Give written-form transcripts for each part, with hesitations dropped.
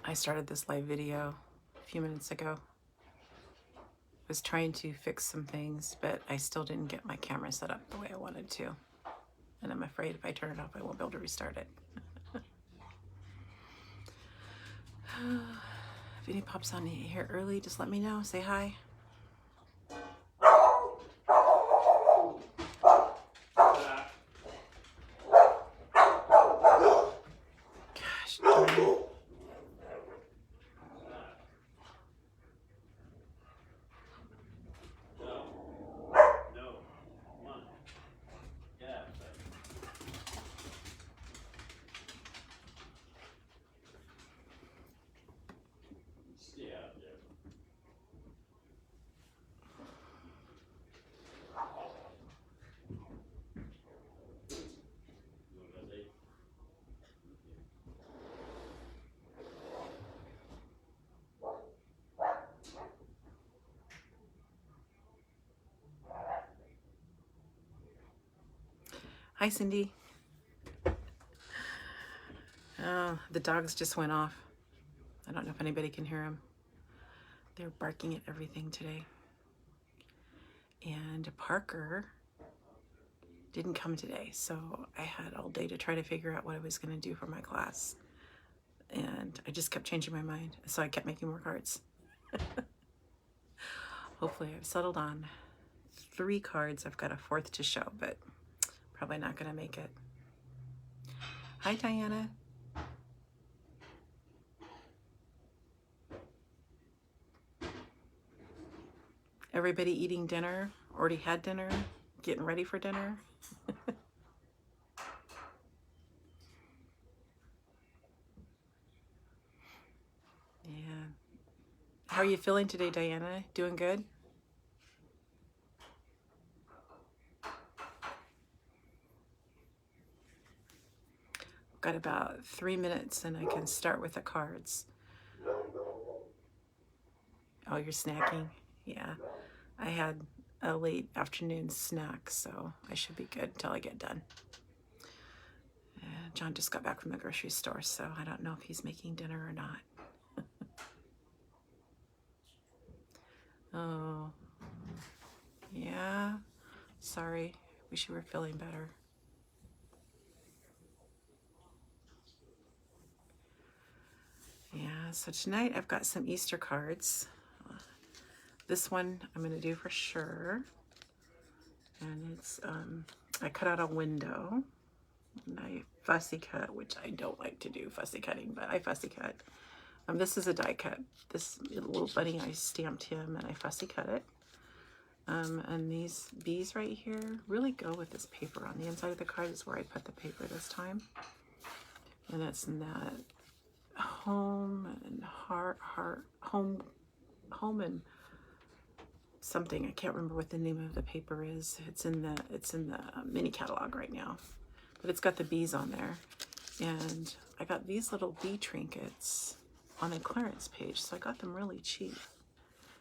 I started this live video a few minutes ago. I was trying to fix some things, but I still didn't get my camera set up the way I wanted to. And I'm afraid if I turn it off, I won't be able to restart it. If any pops on here early, just let me know. Say hi. Gosh darn it. Hi, Cindy. Oh, the dogs just went off. I don't know if anybody can hear them. They're barking at everything today. And Parker didn't come today, so I had all day to try to figure out what I was going to do for my class. And I just kept changing my mind, so I kept making more cards. Hopefully I've settled on 3 cards. I've got a 4th to show, but probably not going to make it. Hi, Diana. Everybody eating dinner? Already had dinner? Getting ready for dinner? Yeah. How are you feeling today, Diana? Doing good? Got about 3 minutes and I can start with the cards. Oh, you're snacking? Yeah. I had a late afternoon snack, so I should be good until I get done. John just got back from the grocery store, so I don't know if he's making dinner or not. Oh, yeah. Sorry. Wish you were feeling better. Yeah, so tonight I've got some Easter cards. This one I'm going to do for sure. And it's, I cut out a window. And I fussy cut, which I don't like to do fussy cutting, but I fussy cut. This is a die cut. This little bunny, I stamped him and I fussy cut it. And these bees right here really go with this paper. On the inside of the card is where I put the paper this time. And it's in that home and home and something. I can't remember what the name of the paper is. It's in the mini catalog right now, but it's got the bees on there. And I got these little bee trinkets on a clearance page, so I got them really cheap.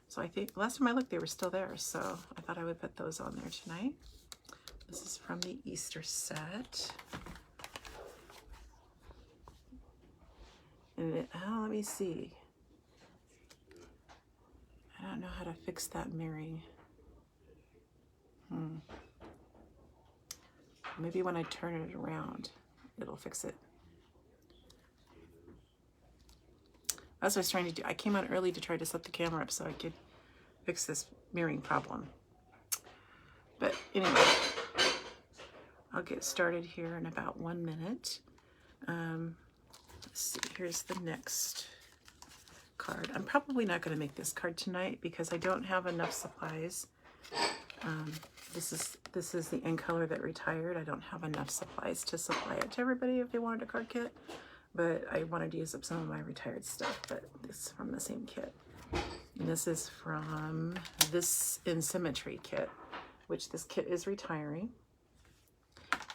So I think last time I looked, they were still there, so I thought I would put those on there tonight. This is from the Easter set. And let me see. I don't know how to fix that mirroring. Maybe when I turn it around, it'll fix it. That's what I was trying to do. I came out early to try to set the camera up so I could fix this mirroring problem. But anyway, I'll get started here in about 1 minute. Let's see, here's the next card. I'm probably not going to make this card tonight because I don't have enough supplies. This is the end color that retired. I don't have enough supplies to supply it to everybody if they wanted a card kit, but I wanted to use up some of my retired stuff. But this is from the same kit, and this is from this In Symmetry kit, which this kit is retiring,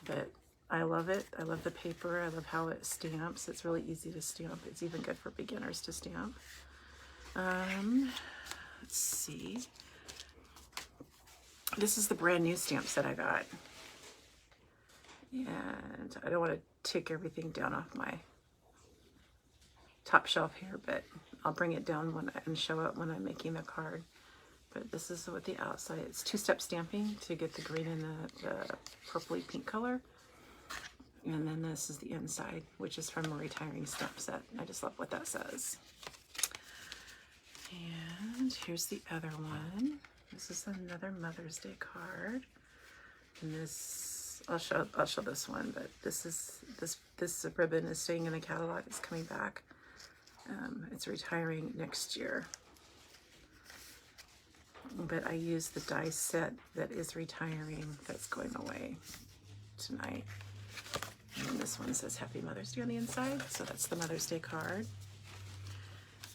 but I love it. I love the paper. I love how it stamps. It's really easy to stamp. It's even good for beginners to stamp. Let's see. This is the brand new stamps that I got. And I don't want to tick everything down off my top shelf here, but I'll bring it down and show it when I'm making the card. But this is what the outside, it's two-step stamping to get the green and the purpley pink color. And then this is the inside, which is from a retiring stamp set. I just love what that says. And here's the other one. This is another Mother's Day card. And this, I'll show this one, but this ribbon is staying in the catalog. It's coming back. It's retiring next year. But I use the die set that is retiring, that's going away tonight. And this one says Happy Mother's Day on the inside, so that's the Mother's Day card.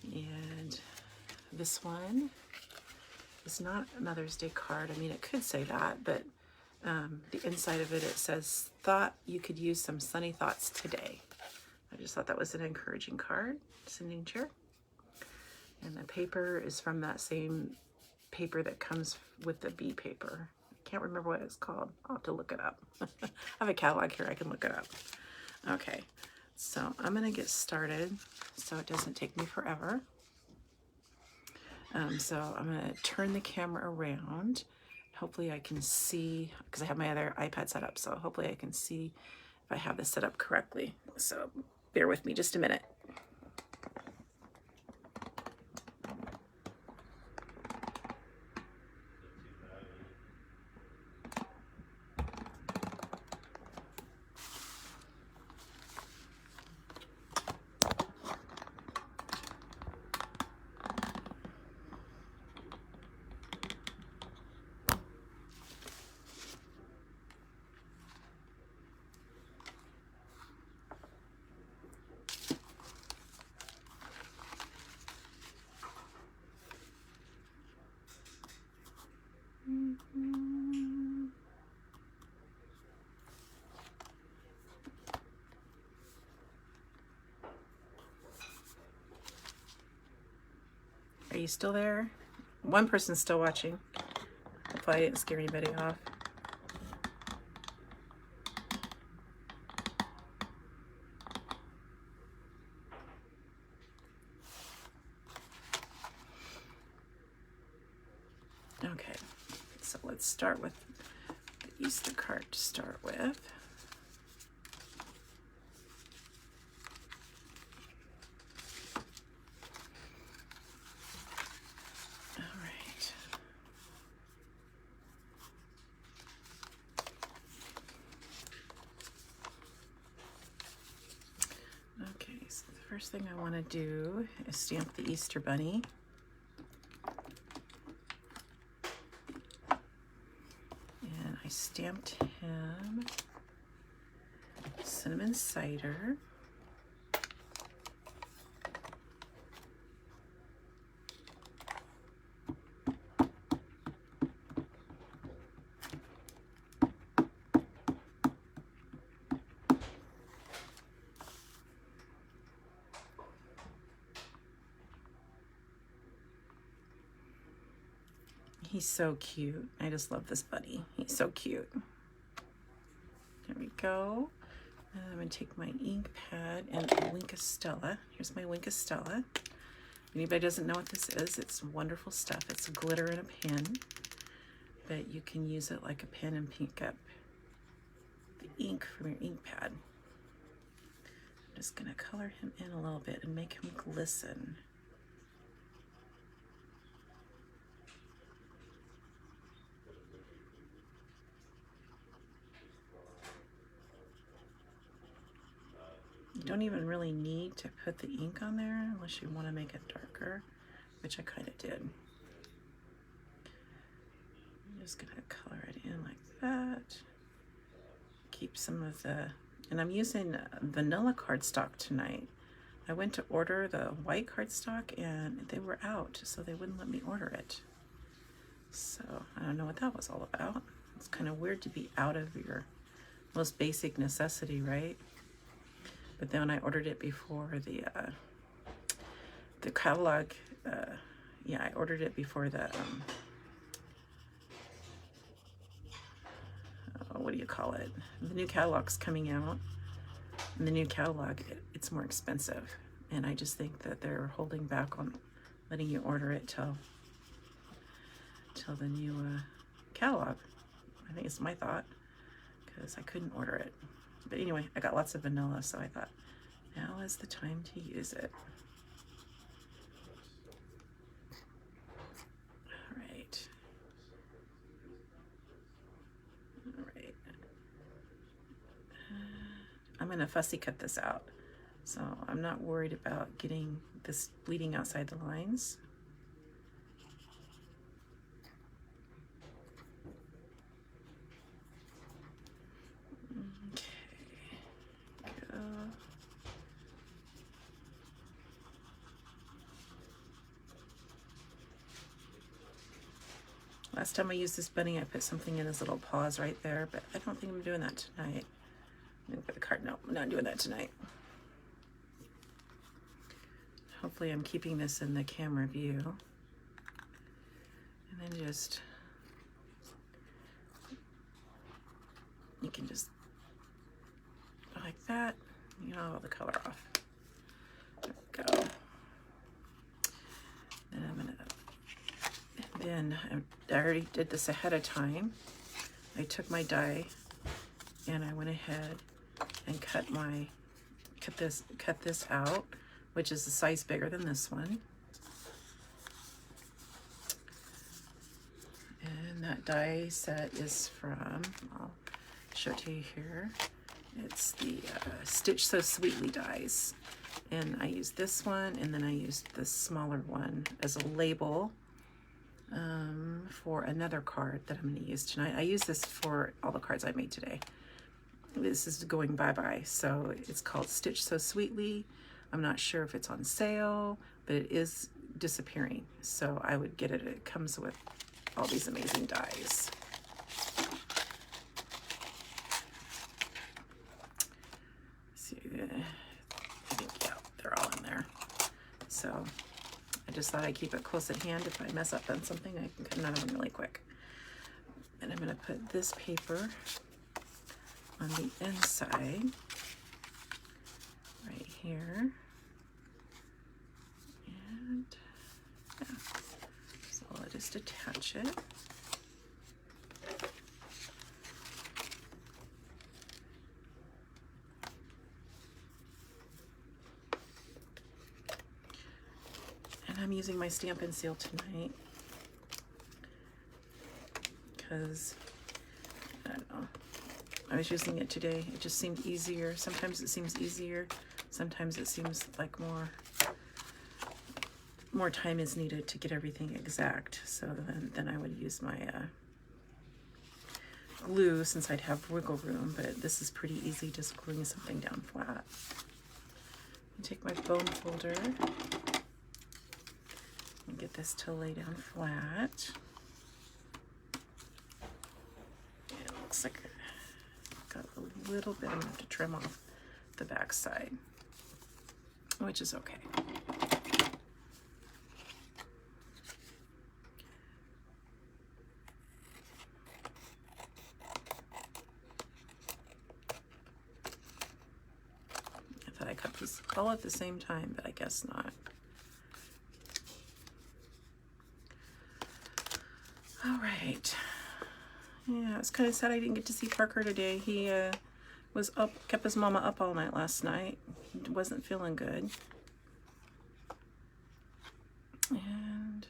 And this one is not a Mother's Day card. I mean, it could say that, but the inside of it, it says, thought you could use some sunny thoughts today. I just thought that was an encouraging card, signature. And the paper is from that same paper that comes with the B paper. Can't remember what it's called. I'll have to look it up. I have a catalog here, I can look it up. Okay, so I'm gonna get started so it doesn't take me forever. So I'm gonna turn the camera around. Hopefully I can see, because I have my other iPad set up, so hopefully I can see if I have this set up correctly. So bear with me just a minute. Are you still there? One person's still watching. Hopefully I didn't scare anybody off. Okay, so let's start with the Easter card to start with. First thing I want to do is stamp the Easter Bunny. And I stamped him cinnamon cider. He's so cute. I just love this bunny. He's so cute. There we go. And I'm going to take my ink pad and Wink Stella. Here's my Wink Stella. If anybody doesn't know what this is, it's wonderful stuff. It's glitter in a pen, but you can use it like a pen and pick up the ink from your ink pad. I'm just going to color him in a little bit and make him glisten. You don't even really need to put the ink on there unless you want to make it darker, which I kind of did. I'm just going to color it in like that. Keep some of the, and I'm using vanilla cardstock tonight. I went to order the white cardstock and they were out, so they wouldn't let me order it. So I don't know what that was all about. It's kind of weird to be out of your most basic necessity, right? But then I ordered it before the catalog, yeah, I ordered it before the, what do you call it? The new catalog's coming out, and the new catalog, it's more expensive. and I just think that they're holding back on letting you order it till the new catalog. I think it's my thought, because I couldn't order it. But anyway, I got lots of vanilla, so I thought now is the time to use it. All right. All right. I'm going to fussy cut this out, so I'm not worried about getting this bleeding outside the lines. Last time I used this bunny, I put something in his little paws right there, but I don't think I'm doing that tonight. I'm gonna put the card. No, I'm not doing that tonight. Hopefully I'm keeping this in the camera view. And then just, you can just, like that, you know, all the color off. There we go. Then I'm gonna, then I already did this ahead of time. I took my die and I went ahead and cut this out, which is a size bigger than this one. And that die set is from, I'll show it to you here. It's the Stitch So Sweetly dies. And I used this one, and then I used this smaller one as a label for another card that I'm going to use tonight. I use this for all the cards I made today. This is going bye-bye, so it's called Stitch So Sweetly. I'm not sure if it's on sale, but it is disappearing, so I would get it. It comes with all these amazing dies. See, I think, yeah, they're all in there. So I just thought I'd keep it close at hand. If I mess up on something, I can cut it out really quick. And I'm going to put this paper on the inside right here. And yeah, so I'll just attach it. And I'm using my Stampin' Seal tonight because, I don't know, I was using it today. It just seemed easier. Sometimes it seems easier. Sometimes it seems like more time is needed to get everything exact. So then I would use my glue, since I'd have wiggle room, but this is pretty easy, just gluing something down flat. I take my bone folder and get this to lay down flat. It looks like I've got a little bit. I'm going to have to trim off the back side, which is okay. I thought I cut these all at the same time, but I guess not. All right. Yeah, I was kind of sad I didn't get to see Parker today. He was up, kept his mama up all night last night. He wasn't feeling good. And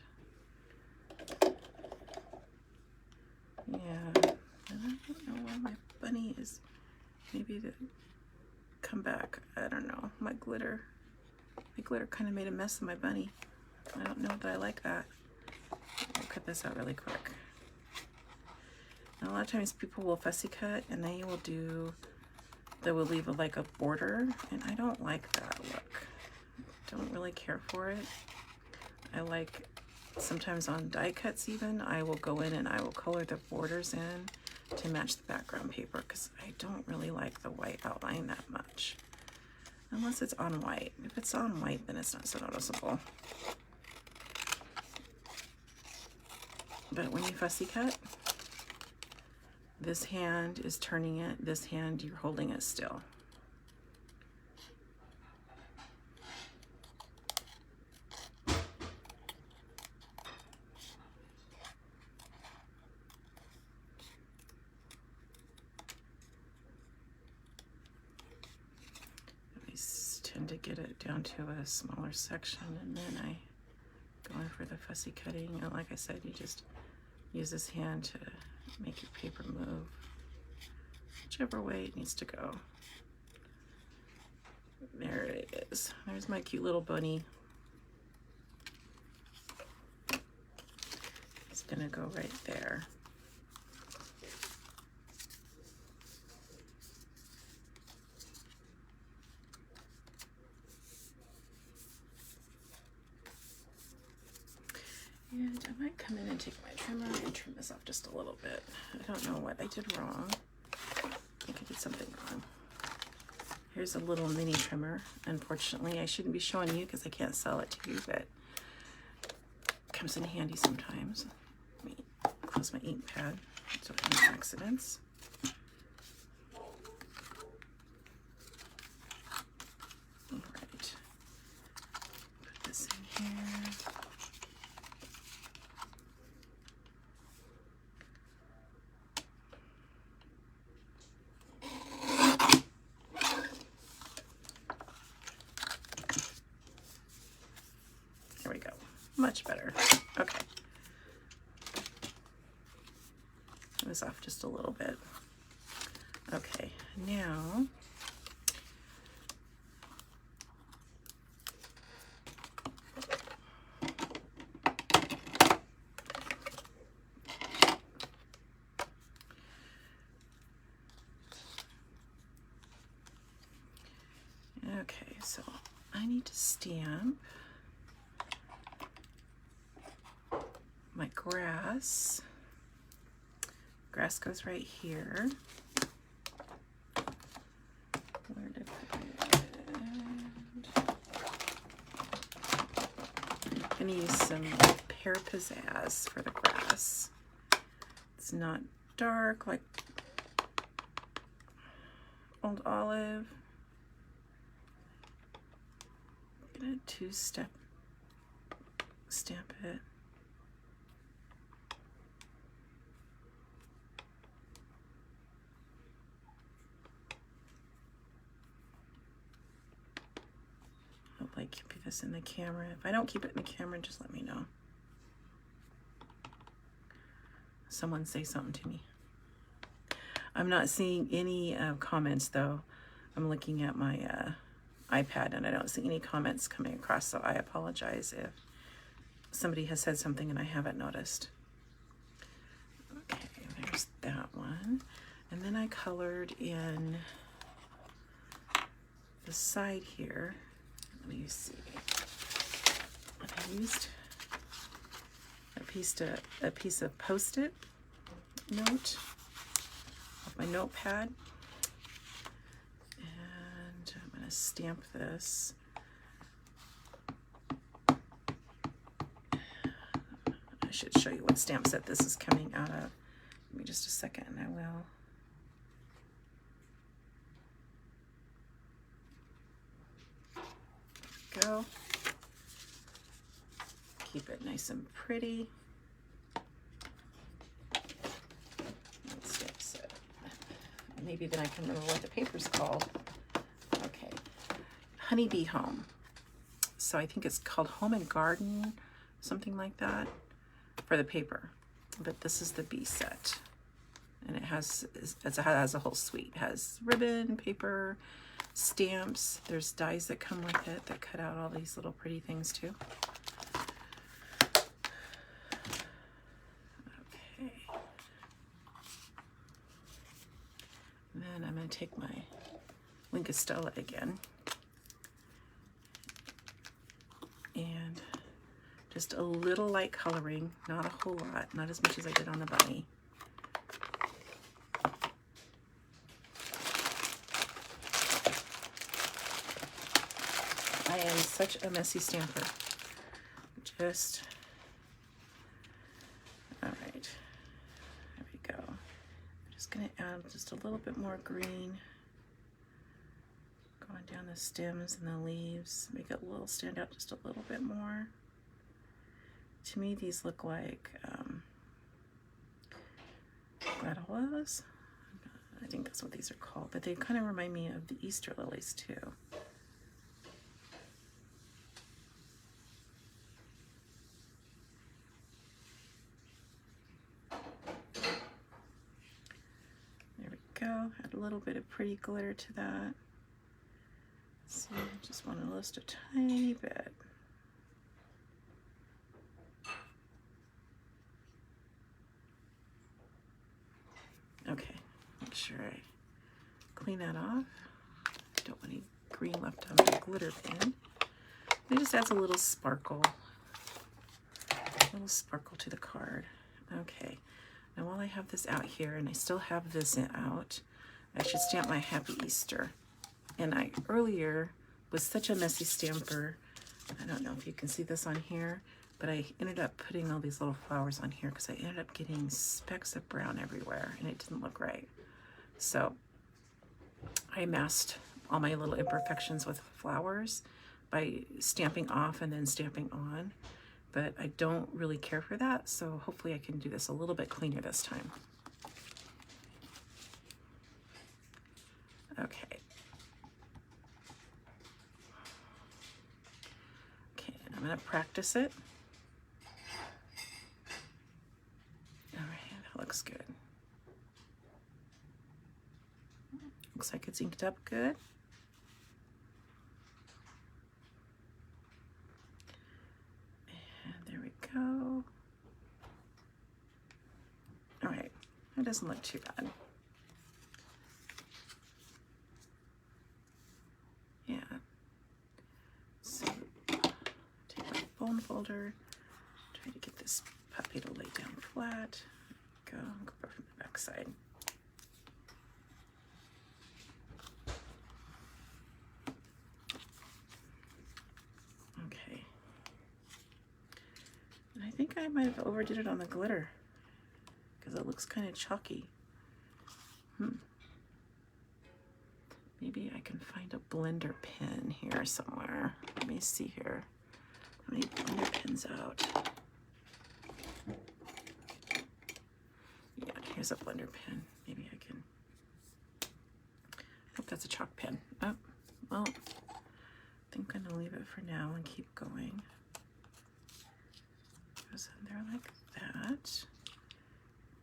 yeah, and I don't know why my bunny is, maybe to come back. I don't know. My glitter kind of made a mess of my bunny. I don't know that I like that. I'll cut this out really quick. Now, a lot of times people will fussy cut and they will leave like a border, and I don't like that look. Don't really care for it. I like, sometimes on die cuts even, I will go in and I will color the borders in to match the background paper, because I don't really like the white outline that much. Unless it's on white. If it's on white, then it's not so noticeable. But when you fussy cut, this hand is turning it, this hand you're holding it still. tend to get it down to a smaller section, and then I go in for the fussy cutting. And like I said, you just use this hand to make your paper move whichever way it needs to go. There it is. There's my cute little bunny. It's gonna go right there. And I might come in and take my trimmer and trim this off just a little bit. I don't know what I did wrong. I think I did something wrong. Here's a little mini trimmer. Unfortunately, I shouldn't be showing you because I can't sell it to you, but it comes in handy sometimes. Let me close my ink pad so I don't have accidents. All right. Put this in here. There we go. Much better. Okay. Turn this off just a little bit. Okay, now okay, so I need to stamp my grass. Grass goes right here. Where did I put it? I'm gonna use some Pear Pizzazz for the grass. It's not dark like Old Olive. I'm gonna two-step stamp it. Like keep this in the camera. If I don't keep it in the camera, just let me know. Someone say something to me. I'm not seeing any comments though. I'm looking at my iPad and I don't see any comments coming across, so I apologize if somebody has said something and I haven't noticed. Okay, there's that one. And then I colored in the side here. Let me see. I used a piece of Post-it note off my notepad, and I'm going to stamp this. I should show you what stamp set this is coming out of. Give me just a second, and I will. Go. Keep it nice and pretty. Maybe then I can remember what the paper's called. Okay, Honeybee Home. So I think it's called Home and Garden, something like that, for the paper. But this is the bee set, and it has a whole suite. It has ribbon, paper, stamps. There's dies that come with it that cut out all these little pretty things too. Okay. And then I'm going to take my Winkostella again and just a little light coloring, not a whole lot, not as much as I did on the bunny. I am such a messy stamper. Just, all right, there we go. I'm just gonna add just a little bit more green, going down the stems and the leaves, make it a little stand out just a little bit more. To me, these look like gladiolus. I think that's what these are called, but they kind of remind me of the Easter lilies too. go. Add a little bit of pretty glitter to that. So just want to list a tiny bit. Okay, make sure I clean that off. Don't want any green left on my glitter pen. It just adds a little sparkle to the card. Okay, now while I have this out here, and I still have this out, I should stamp my Happy Easter. And I earlier was such a messy stamper. I don't know if you can see this on here, but I ended up putting all these little flowers on here because I ended up getting specks of brown everywhere and it didn't look right. So I masked all my little imperfections with flowers by stamping off and then stamping on, but I don't really care for that, so hopefully I can do this a little bit cleaner this time. Okay. Okay, and I'm gonna practice it. All right, that looks good. Looks like it's inked up good. And there we go. All right, that doesn't look too bad. Yeah. So take my bone folder, try to get this puppy to lay down flat. Go back from the back side. Okay. And I think I might have overdid it on the glitter because it looks kind of chalky. Maybe I can find a blender pen here somewhere. Let me see here. How many blender pens out? Yeah, here's a blender pen. Maybe I can. I hope that's a chalk pen. Oh, well, I think I'm gonna leave it for now and keep going. Goes in there like that.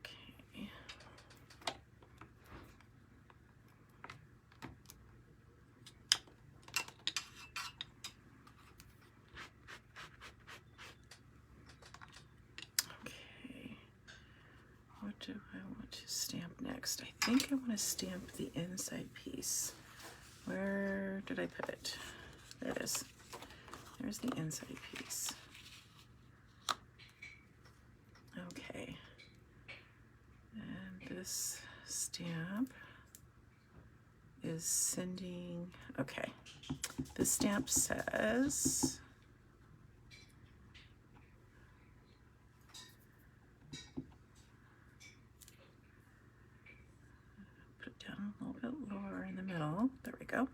Okay. Okay. What do I want to stamp next? I think I want to stamp the inside piece. Where did I put it? There it is. There's the inside piece. Okay. And this stamp is sending, okay. This stamp says, put it down a little bit lower in the middle. There we go.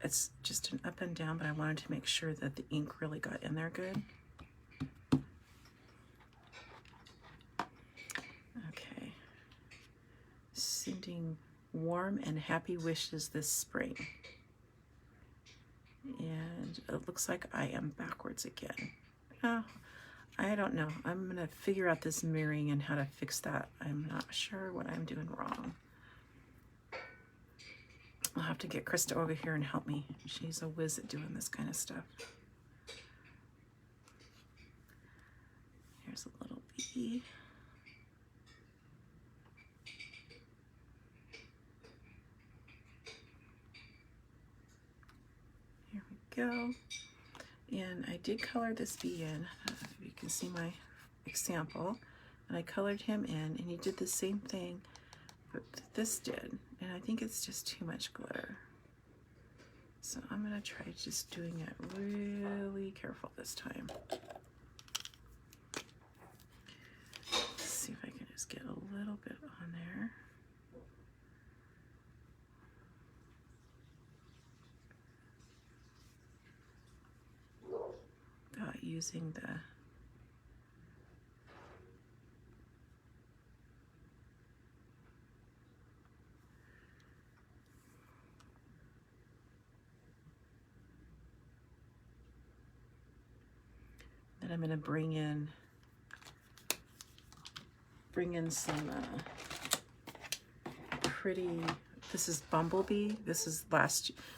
It's just an up and down, but I wanted to make sure that the ink really got in there good. Okay. Sending warm and happy wishes this spring. And it looks like I am backwards again. I don't know. I'm gonna figure out this mirroring and how to fix that. I'm not sure what I'm doing wrong. I'll have to get Krista over here and help me. She's a whiz at doing this kind of stuff. Here's a little bee. Here we go. And I did color this bee in. You can see my example. And I colored him in, and he did the same thing but this did. And I think it's just too much glitter. So I'm gonna try just doing it really careful this time. Let's see if I can just get a little bit on there. Without using the then I'm going to bring in some pretty, this is Bumblebee. This is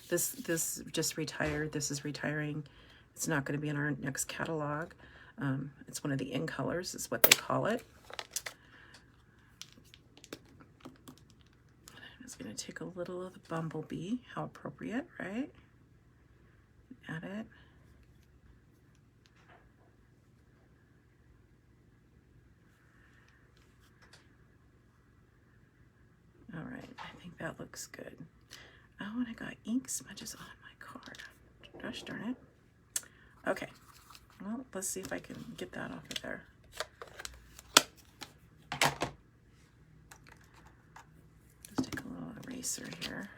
this just retired. This is retiring. It's not going to be in our next catalog. It's one of the in colors is what they call it. I'm just going to take a little of the Bumblebee. How appropriate, right? Add it. All right, I think that looks good. Oh, and I got ink smudges on my card. Gosh darn it. Okay, well, let's see if I can get that off of there. Just take a little eraser here.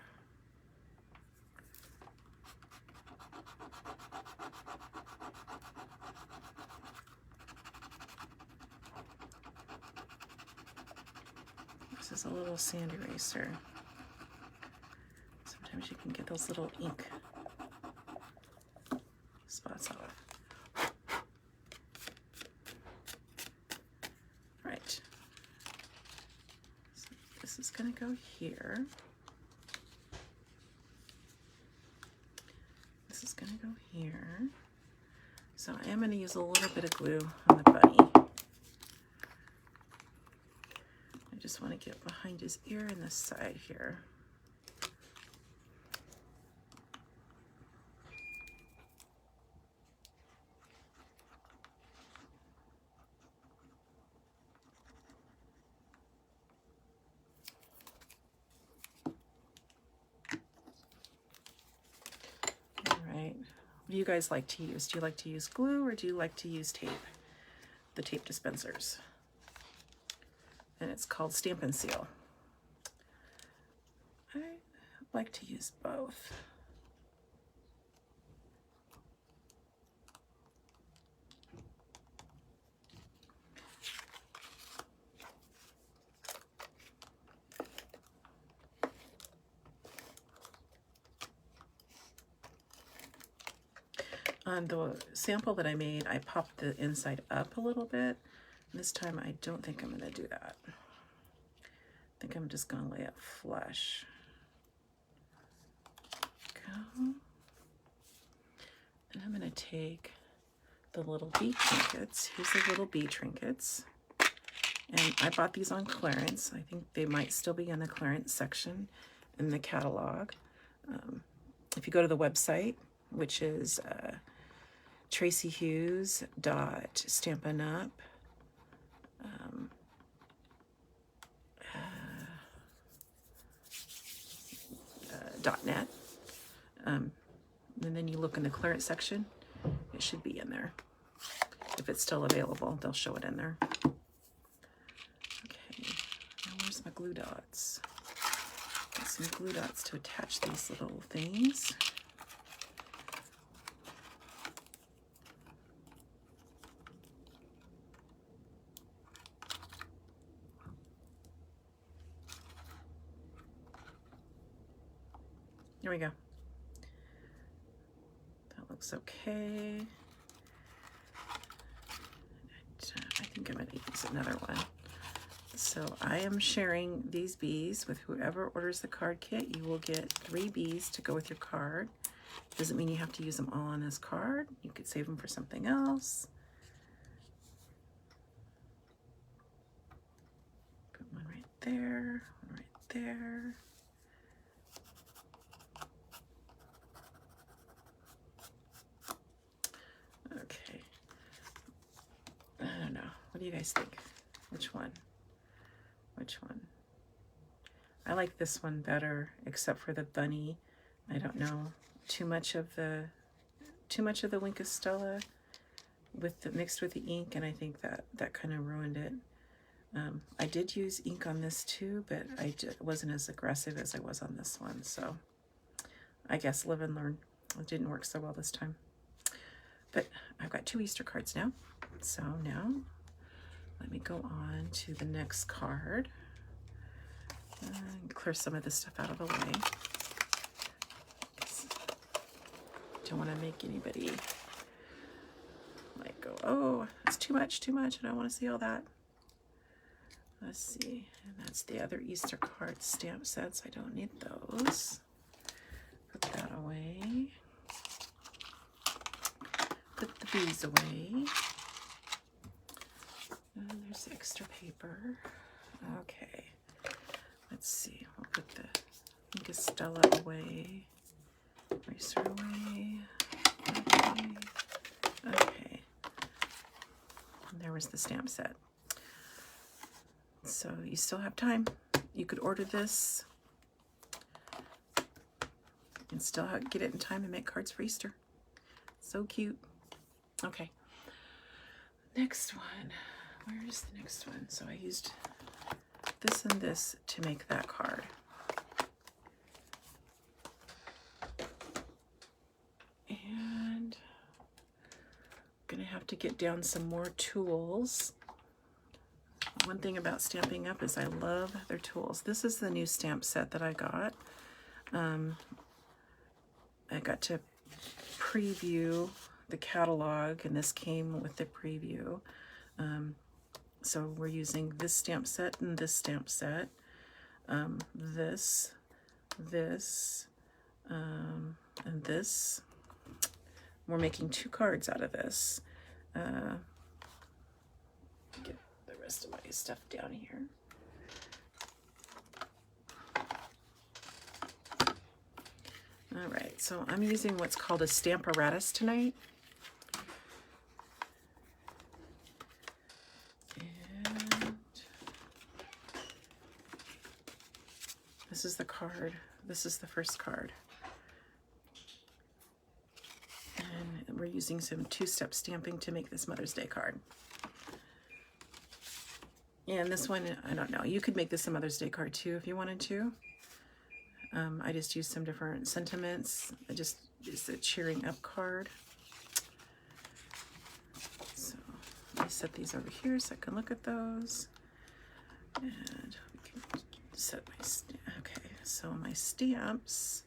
This is a little sand eraser. Sometimes you can get those little ink spots off. Right. So this is going to go here. This is going to go here. So I am going to use a little bit of glue on the bunny. I just want to get behind his ear and this side here. What do you guys like to use? Do you like to use glue or do you like to use tape? The tape dispensers. And it's called Stamp and Seal. I like to use both. On the sample that I made, I popped the inside up a little bit. This time I don't think I'm going to do that. I think I'm just going to lay it flush. Go. And I'm going to take the little bee trinkets. Here's the little bee trinkets. And I bought these on clearance. I think they might still be in the clearance section in the catalog. If you go to the website, which is tracyhughes.stampinup .net, and then you look in the clearance section, it should be in there. If it's still available, they'll show it in there. Okay, now where's my glue dots? Got some glue dots to attach these little things. Here we go. That looks okay. I think I'm going to use another one. So I am sharing these bees with whoever orders the card kit. You will get 3 bees to go with your card. Doesn't mean you have to use them all on this card. You could save them for something else. Put one right there, one right there. Okay. I don't know. What do you guys think? Which one? Which one? I like this one better, except for the bunny. I don't know. Too much of the Winkostella mixed with the ink, and I think that kind of ruined it. I did use ink on this too, but I wasn't as aggressive as I was on this one. So I guess live and learn. It didn't work so well this time. But I've got 2 Easter cards now. So now let me go on to the next card. Clear some of this stuff out of the way. Don't want to make anybody like go, Oh, it's too much, too much. I don't want to see all that. Let's see. And that's the other Easter card stamp sets. I don't need those. Put that away. Put the bees away. And there's extra paper. Okay. Let's see. We'll put the Ink Stella away. Eraser away. Okay. Okay. And there was the stamp set. So you still have time. You could order this and still get it in time and make cards for Easter. So cute. Okay. Next one. Where is the next one? So I used this and this to make that card. And I'm gonna have to get down some more tools. One thing about Stampin' Up! Is I love their tools. This is the new stamp set that I got. I got to preview the catalog, and this came with the preview. So we're using this stamp set and this stamp set. This, and this. We're making 2 cards out of this. Get the rest of my stuff down here. All right, so I'm using what's called a Stamparatus tonight. And this is the card. This is the first card. And we're using some 2-step stamping to make this Mother's Day card. And this one, I don't know, you could make this a Mother's Day card too if you wanted to. I just used some different sentiments. It's a cheering up card. So let me set these over here so I can look at those. And we can set my okay, so my stamps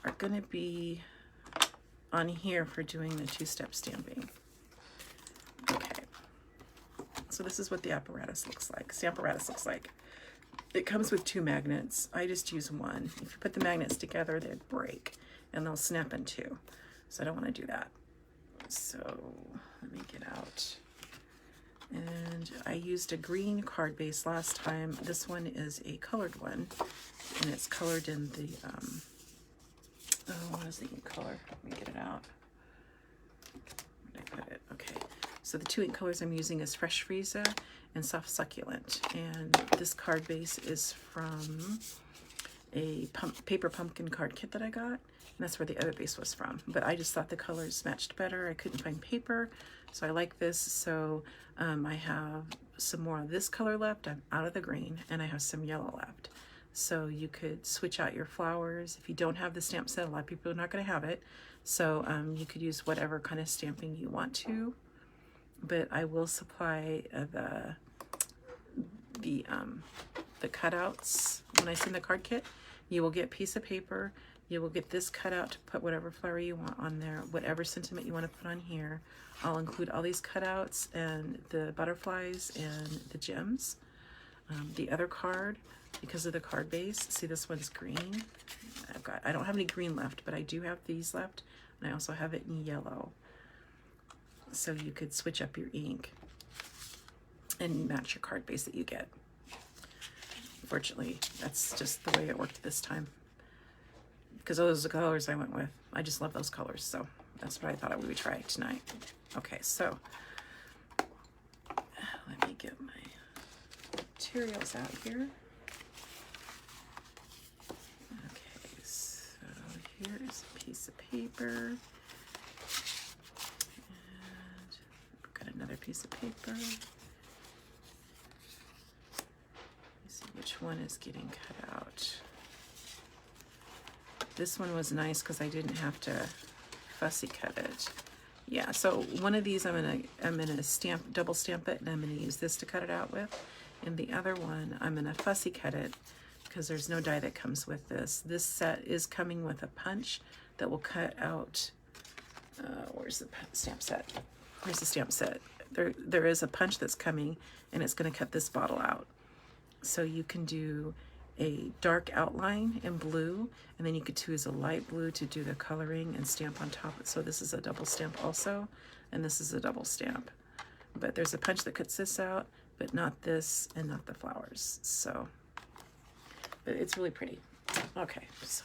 are gonna be on here for doing the 2-step stamping. Okay. So this is what the apparatus looks like. Stamparatus looks like. It comes with 2 magnets. I just use one. If you put the magnets together, they'd break and they'll snap in 2. So I don't want to do that. So let me get out. And I used a green card base last time. This one is a colored one, and it's colored in the, oh, what is the ink color? Let me get it out. Where did I put it? Okay. So the 2 ink colors I'm using is Fresh Frieza and Soft Succulent. And this card base is from a paper pumpkin card kit that I got. And that's where the other base was from. But I just thought the colors matched better. I couldn't find paper, so I like this. So I have some more of this color left. I'm out of the green, and I have some yellow left. So you could switch out your flowers. If you don't have the stamp set, a lot of people are not going to have it. So you could use whatever kind of stamping you want to. But I will supply the cutouts when I send the card kit. You will get a piece of paper. You will get this cutout to put whatever flower you want on there, whatever sentiment you want to put on here. I'll include all these cutouts and the butterflies and the gems. The other card, because of the card base, see this one's green. I don't have any green left, but I do have these left, and I also have it in yellow. So you could switch up your ink and match your card base that you get. Unfortunately, that's just the way it worked this time, because those are the colors I went with. I just love those colors, so that's what I thought we would try tonight. Okay, so let me get my materials out here. Okay, so here is a piece of paper. Another piece of paper. Let me see which one is getting cut out. This one was nice because I didn't have to fussy cut it. Yeah, so one of these I'm gonna stamp, double stamp it, and I'm gonna use this to cut it out with. And the other one I'm gonna fussy cut it because there's no die that comes with this. This set is coming with a punch that will cut out. Where's the stamp set? here's the stamp set. There is a punch that's coming, and it's going to cut this bottle out. So you can do a dark outline in blue, and then you could choose a light blue to do the coloring and stamp on top. So this is a double stamp also, and this is a double stamp. But there's a punch that cuts this out, but not this and not the flowers. So, but it's really pretty. Okay, so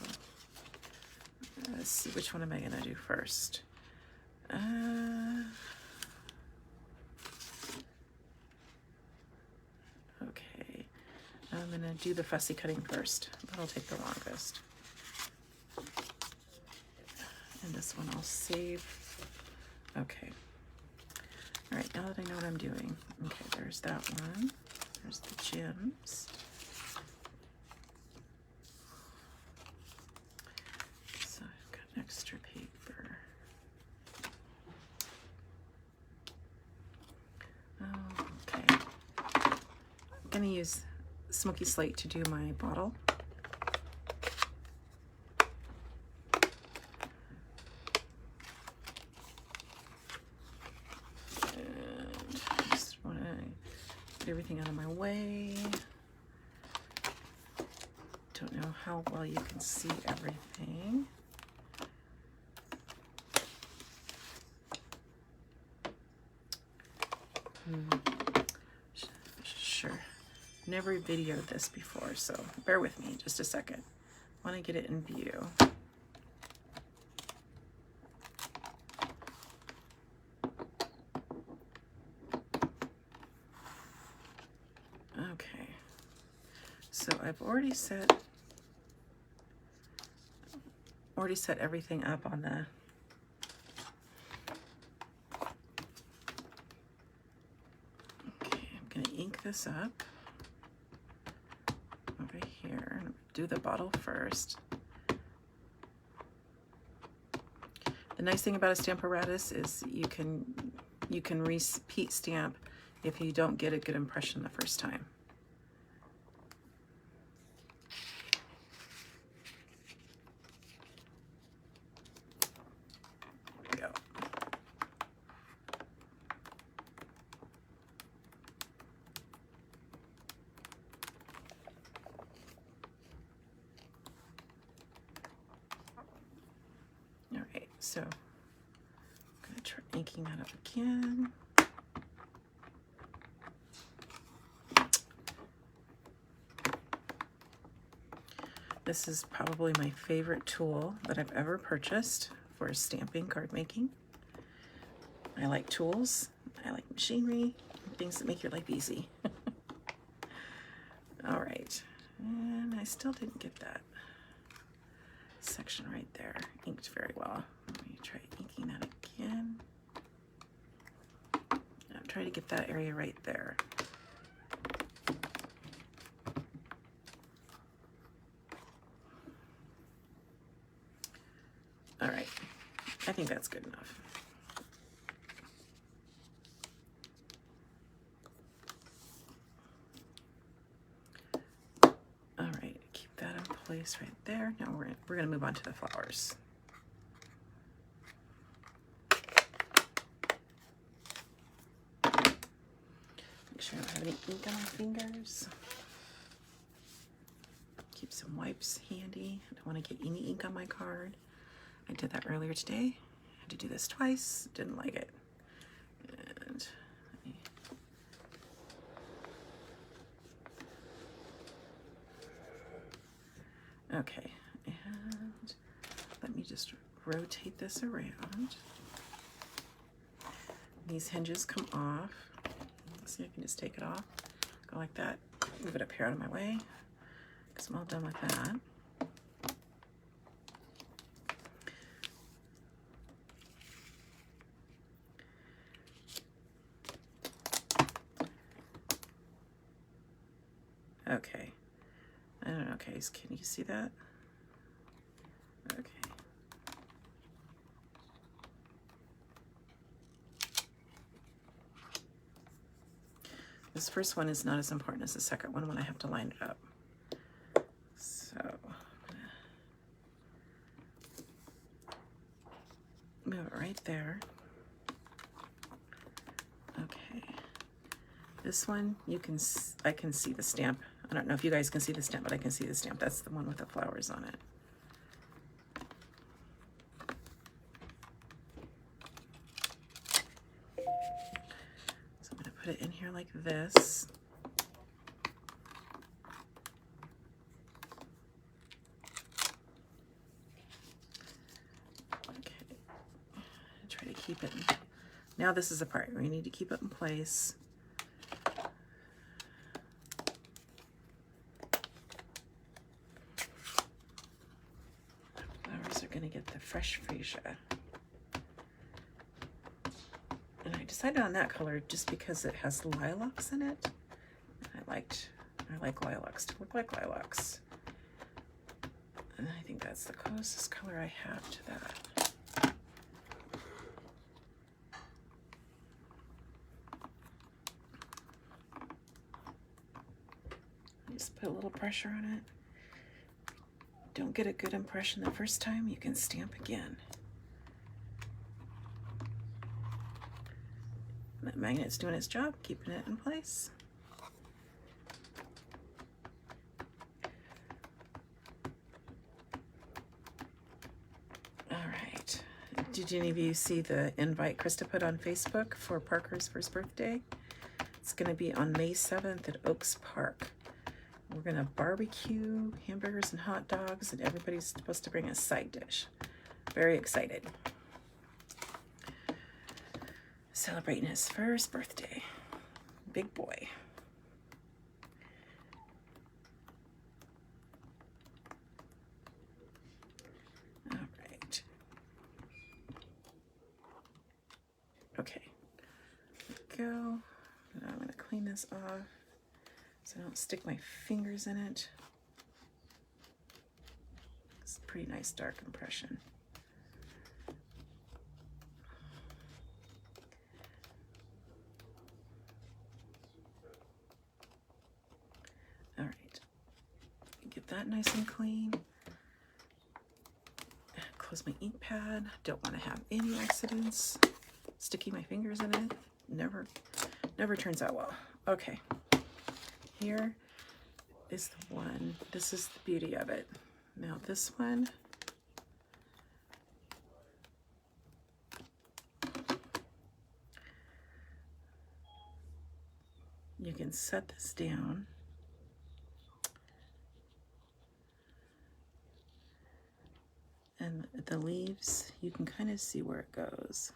let's see, which one am I gonna do first? Okay, I'm gonna do the fussy cutting first. That'll take the longest. And this one I'll save. Okay. All right, now that I know what I'm doing. Okay, there's that one. There's the gems. So I've got extra paper. Okay. I'm gonna use Smoky Slate to do my bottle. Everything out of my way. Don't know how well you can see everything. Sure. Never videoed this before, so bear with me just a second. I want to get it in view. Okay, so I've already set everything up on the I'm gonna ink this up over here and do the bottle first. The nice thing about a Stamparatus is you can repeat stamp if you don't get a good impression the first time. There we go. All right, so I'm gonna try inking that up again. This is probably my favorite tool that I've ever purchased for stamping card making. I like tools, I like machinery, things that make your life easy. All right, and I still didn't get that section right there inked very well. Let me try inking that again. I'm trying to get that area right there. All right, I think that's good enough. All right, keep that in place right there. Now we're gonna move on to the flowers. Make sure I don't have any ink on my fingers. Keep some wipes handy. I don't want to get any ink on my card. I did that earlier today. I had to do this twice. Didn't like it. And okay, and let me just rotate this around. These hinges come off. Let's see, I can just take it off. Go like that. Move it up here out of my way, because I'm all done with that. Okay. I don't know, okay, can you see that? Okay. This first one is not as important as the second one when I have to line it up. So, move it right there. This one, I can see the stamp. I don't know if you guys can see the stamp, but I can see the stamp. That's the one with the flowers on it. So I'm going to put it in here like this. Okay, try to keep it. Now this is the part where you need to keep it in place. Flowers are going to get the fresh freesia. And I decided on that color just because it has lilacs in it. I like lilacs to look like lilacs. And I think that's the closest color I have to that. Just put a little pressure on it. Don't get a good impression the first time, you can stamp again. That magnet's doing its job, keeping it in place. All right. Did any of you see the invite Krista put on Facebook for Parker's first birthday? It's going to be on May 7th at Oaks Park. We're going to barbecue hamburgers and hot dogs, and everybody's supposed to bring a side dish. Very excited. Celebrating his first birthday. Big boy. All right. Okay. There we go. Now I'm going to clean this off so I don't stick my fingers in it. It's a pretty nice dark impression. All right, get that nice and clean. Close my ink pad. Don't want to have any accidents. Sticking my fingers in it never turns out well. Okay, here is the one. This is the beauty of it. Now this one, you can set this down. And the leaves, you can kind of see where it goes.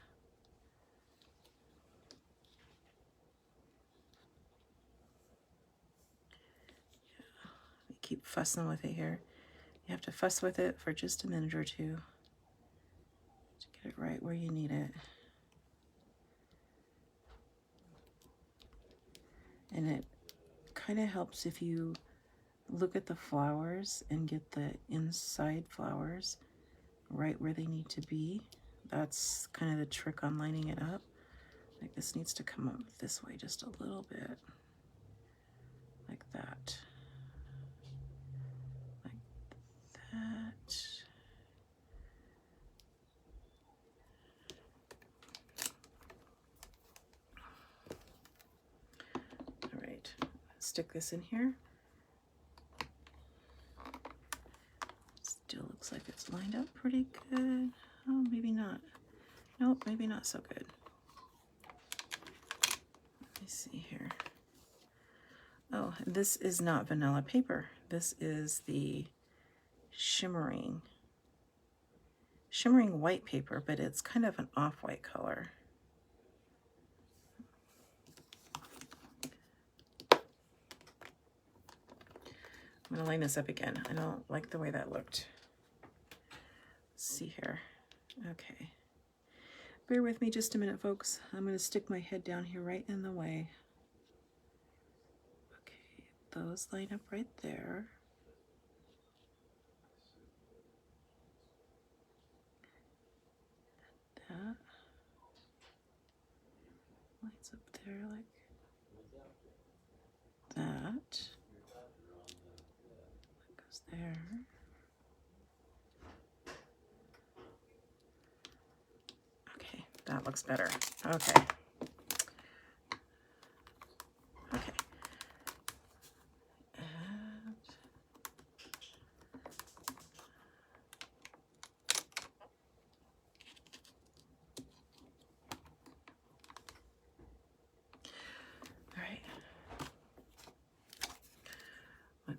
Yeah. Keep fussing with it here. You have to fuss with it for just a minute or two to get it right where you need it. And it kind of helps if you look at the flowers and get the inside flowers right where they need to be. That's kind of the trick on lining it up. Like this needs to come up this way just a little bit. Like that. Like that. All right, stick this in here. Still looks like it's lined up pretty good. Oh, maybe not. Nope, maybe not so good. Let me see here. Oh, this is not vanilla paper. This is the shimmering white paper, but it's kind of an off-white color. I'm gonna line this up again. I don't like the way that looked. Let's see here. Okay. Bear with me just a minute, folks. I'm gonna stick my head down here right in the way. Okay, those line up right there. That lines up there like that. That goes there. Okay, that looks better. Okay.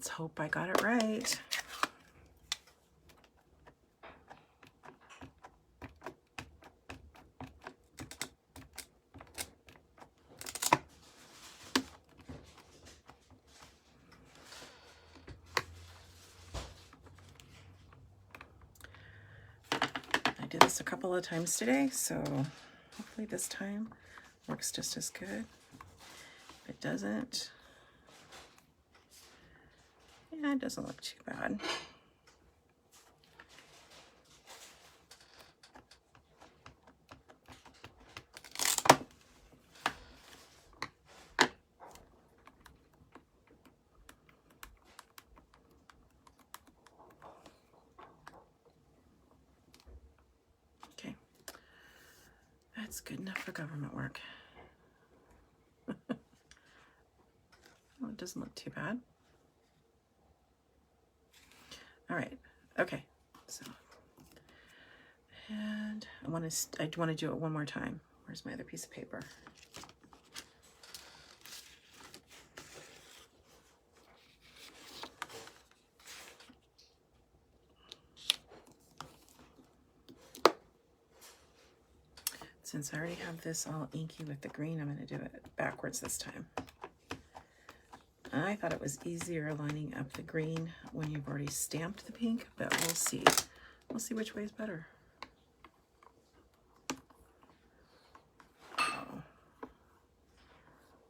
Let's hope I got it right. I did this a couple of times today, so hopefully this time works just as good. If it doesn't, yeah, it doesn't look too bad. Okay, that's good enough for government work. Well, it doesn't look too bad. All right, okay, so, and I want to do it one more time. Where's my other piece of paper? Since I already have this all inky with the green, I'm going to do it backwards this time. I thought it was easier lining up the green when you've already stamped the pink, but we'll see. We'll see which way is better. Oh,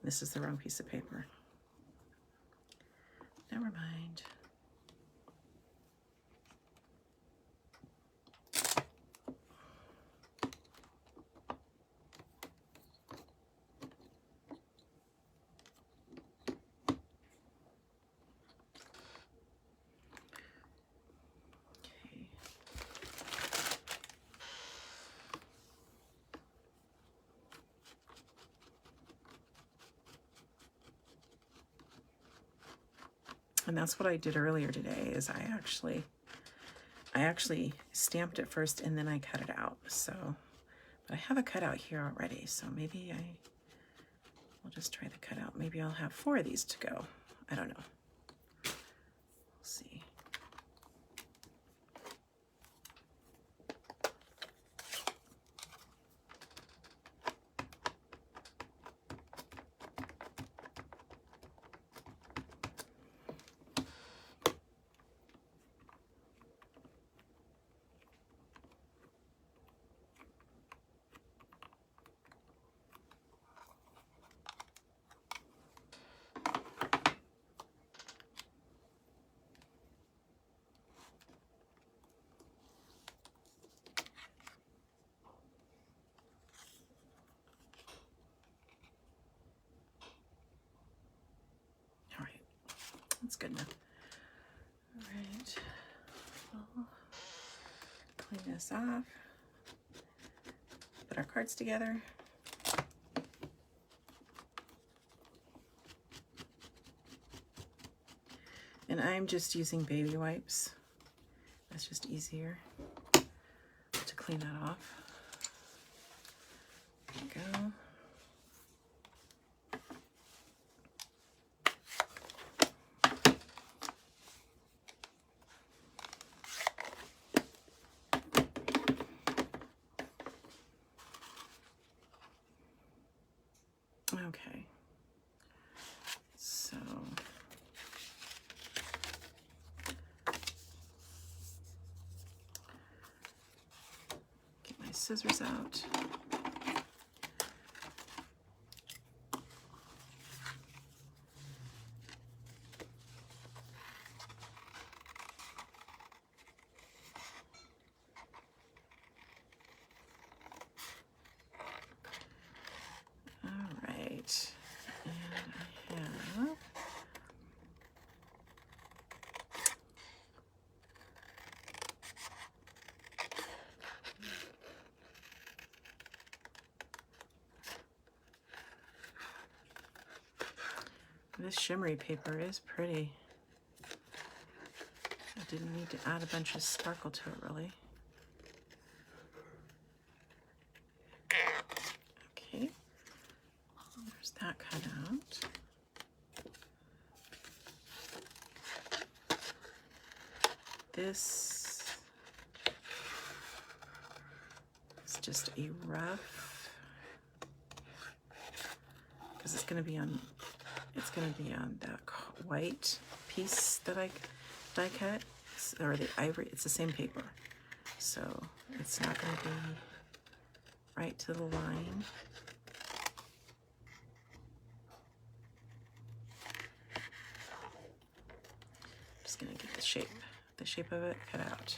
this is the wrong piece of paper. Never mind. And that's what I did earlier today, is I actually stamped it first and then I cut it out. So, but I have a cutout here already, so maybe I'll just try the cutout. Maybe I'll have 4 of these to go. I don't know. We'll see. That's good enough. All right, we'll clean this off, put our cards together. And I'm just using baby wipes. That's just easier to clean that off. There we go. Okay, so get my scissors out. All right, and I have this shimmery paper is pretty. I didn't need to add a bunch of sparkle to it, really. Okay, there's that cut out. this is just a rough, because it's going to be on that white piece that I die cut, or the ivory. It's the same paper, so it's not going to be right to the line. Just going to get the shape of it cut out.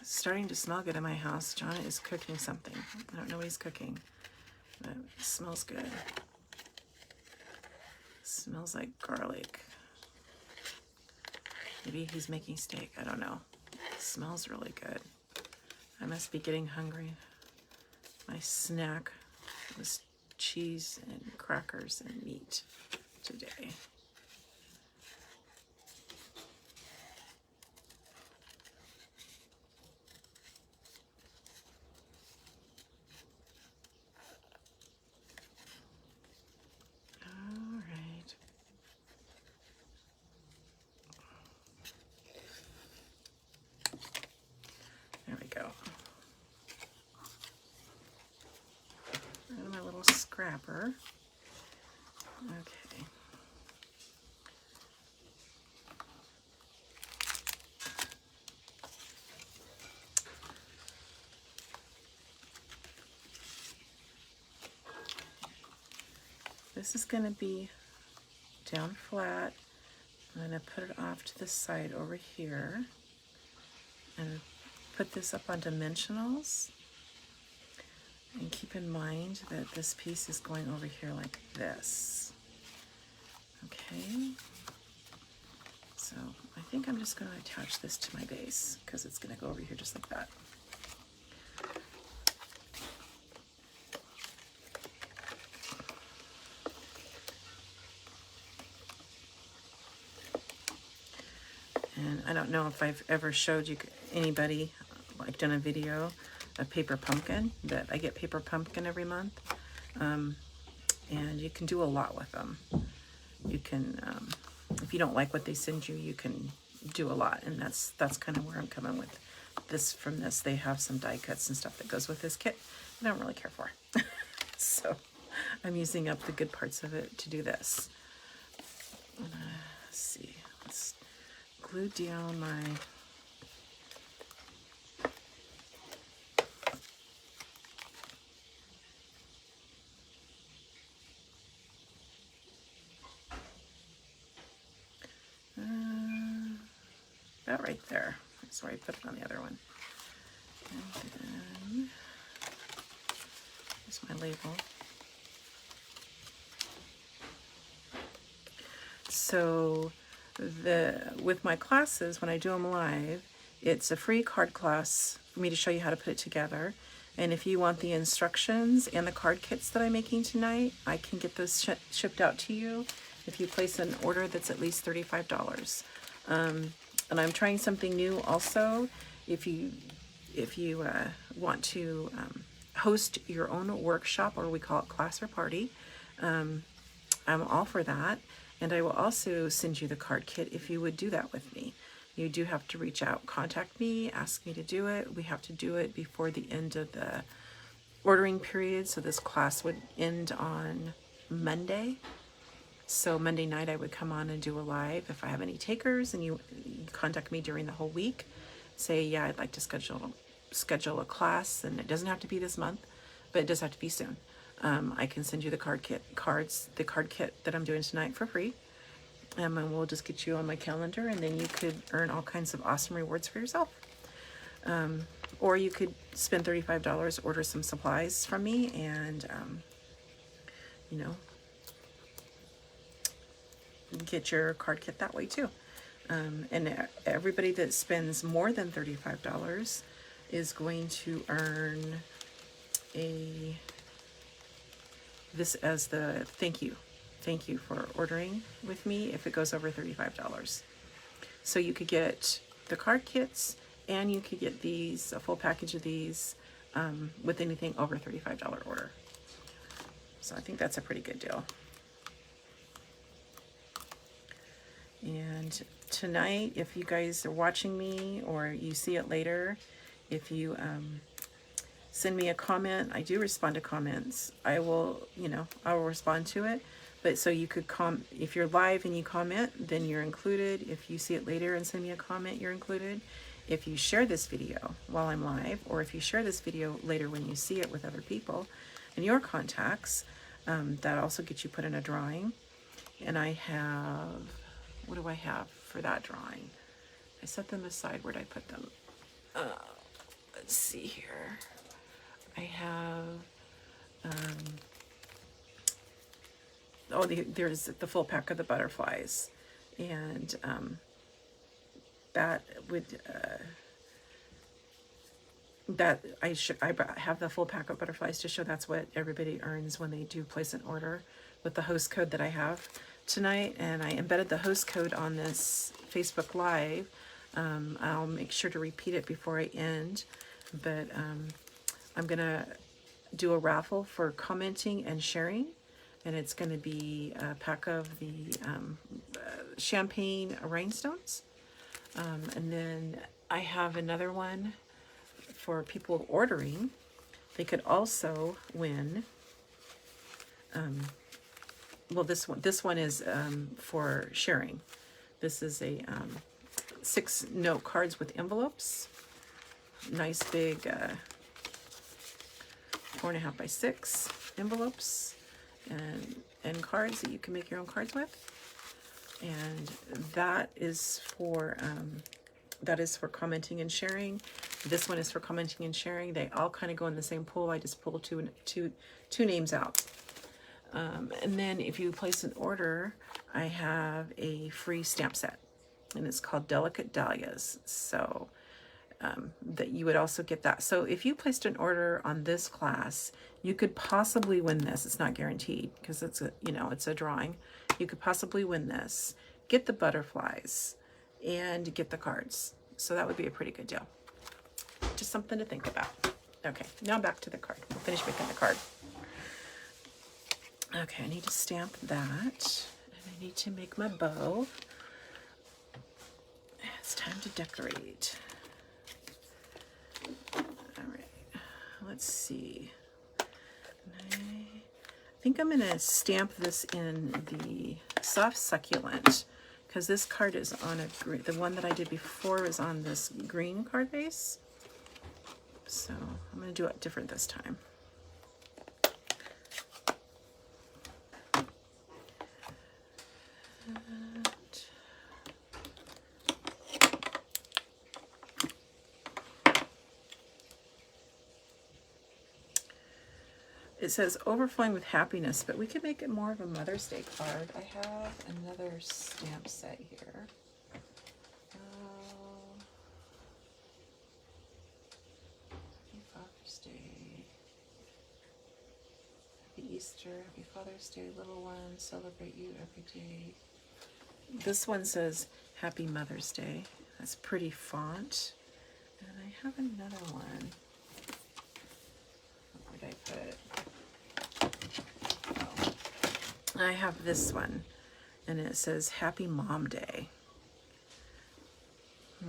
Starting to smell good in my house. John is cooking something. I don't know what he's cooking, but it smells good. It smells like garlic. Maybe he's making steak. I don't know. It smells really good. I must be getting hungry. My snack was cheese and crackers and meat today. Scrapper. Okay. This is going to be down flat. I'm going to put it off to the side over here and put this up on dimensionals. And keep in mind that this piece is going over here like this. Okay. So I think I'm just going to attach this to my base because it's going to go over here just like that. And I don't know if I've ever showed you anybody, like done a video, a paper pumpkin, that I get paper pumpkin every month, and you can do a lot with them. You can, if you don't like what they send you, you can do a lot, and that's kind of where I'm coming with this. From this, they have some die cuts and stuff that goes with this kit I don't really care for. So I'm using up the good parts of it to do this. Let's see, let's glue down my about right there. That's where I put it on the other one. And then here's my label. So with my classes, when I do them live, it's a free card class for me to show you how to put it together. And if you want the instructions and the card kits that I'm making tonight, I can get those shipped out to you if you place an order that's at least $35. And I'm trying something new also. If you want to host your own workshop, or we call it class or party, I'm all for that. And I will also send you the card kit if you would do that with me. You do have to reach out, contact me, ask me to do it. We have to do it before the end of the ordering period. So this class would end on Monday. So Monday night I would come on and do a live. If I have any takers and you contact me during the whole week, say, yeah, I'd like to schedule a class, and it doesn't have to be this month, but it does have to be soon. I can send you the card kit that I'm doing tonight for free. And we'll just get you on my calendar, and then you could earn all kinds of awesome rewards for yourself. Or you could spend $35, order some supplies from me, and you know, get your card kit that way too. And everybody that spends more than $35 is going to earn this as the thank you for ordering with me if it goes over $35. So you could get the card kits, and you could get these, a full package of these, with anything over $35 order. So I think that's a pretty good deal. And tonight, if you guys are watching me or you see it later, if you send me a comment, I do respond to comments. I will, I will respond to it. But so you could if you're live and you comment, then you're included. If you see it later and send me a comment, you're included. If you share this video while I'm live, or if you share this video later when you see it with other people and your contacts, that also gets you put in a drawing. And I have, what do I have for that drawing? I set them aside. Where'd I put them? Let's see here. I have, there's the full pack of the butterflies, and that would I have the full pack of butterflies to show that's what everybody earns when they do place an order with the host code that I have tonight. And I embedded the host code on this Facebook Live. I'll make sure to repeat it before I end, but I'm gonna do a raffle for commenting and sharing, and it's going to be a pack of the champagne rhinestones. And then I have another one for people ordering. They could also win. Well, this one is for sharing. This is a 6 note cards with envelopes. Nice big 4.5 by 6 envelopes. And cards that you can make your own cards with, and that is for commenting and sharing. This one is for commenting and sharing. They all kind of go in the same pool. I just pulled two names out. And then if you place an order, I have a free stamp set, and it's called Delicate Dahlias. So that you would also get that. So if you placed an order on this class, you could possibly win this. It's not guaranteed because it's a drawing. You could possibly win this, get the butterflies, and get the cards. So that would be a pretty good deal. Just something to think about. Okay, now back to the card. We'll finish making the card. Okay, I need to stamp that, and I need to make my bow. It's time to decorate. Let's see. I think I'm going to stamp this in the soft succulent, because this card is on a green. The one that I did before is on this green card base. So I'm going to do it different this time. It says overflowing with happiness, but we could make it more of a Mother's Day card. I have another stamp set here. Happy Father's Day. Happy Easter. Happy Father's Day, little one. Celebrate you every day. This one says Happy Mother's Day. That's pretty font. And I have another one. Where did I put it? I have this one, and it says Happy Mom Day. I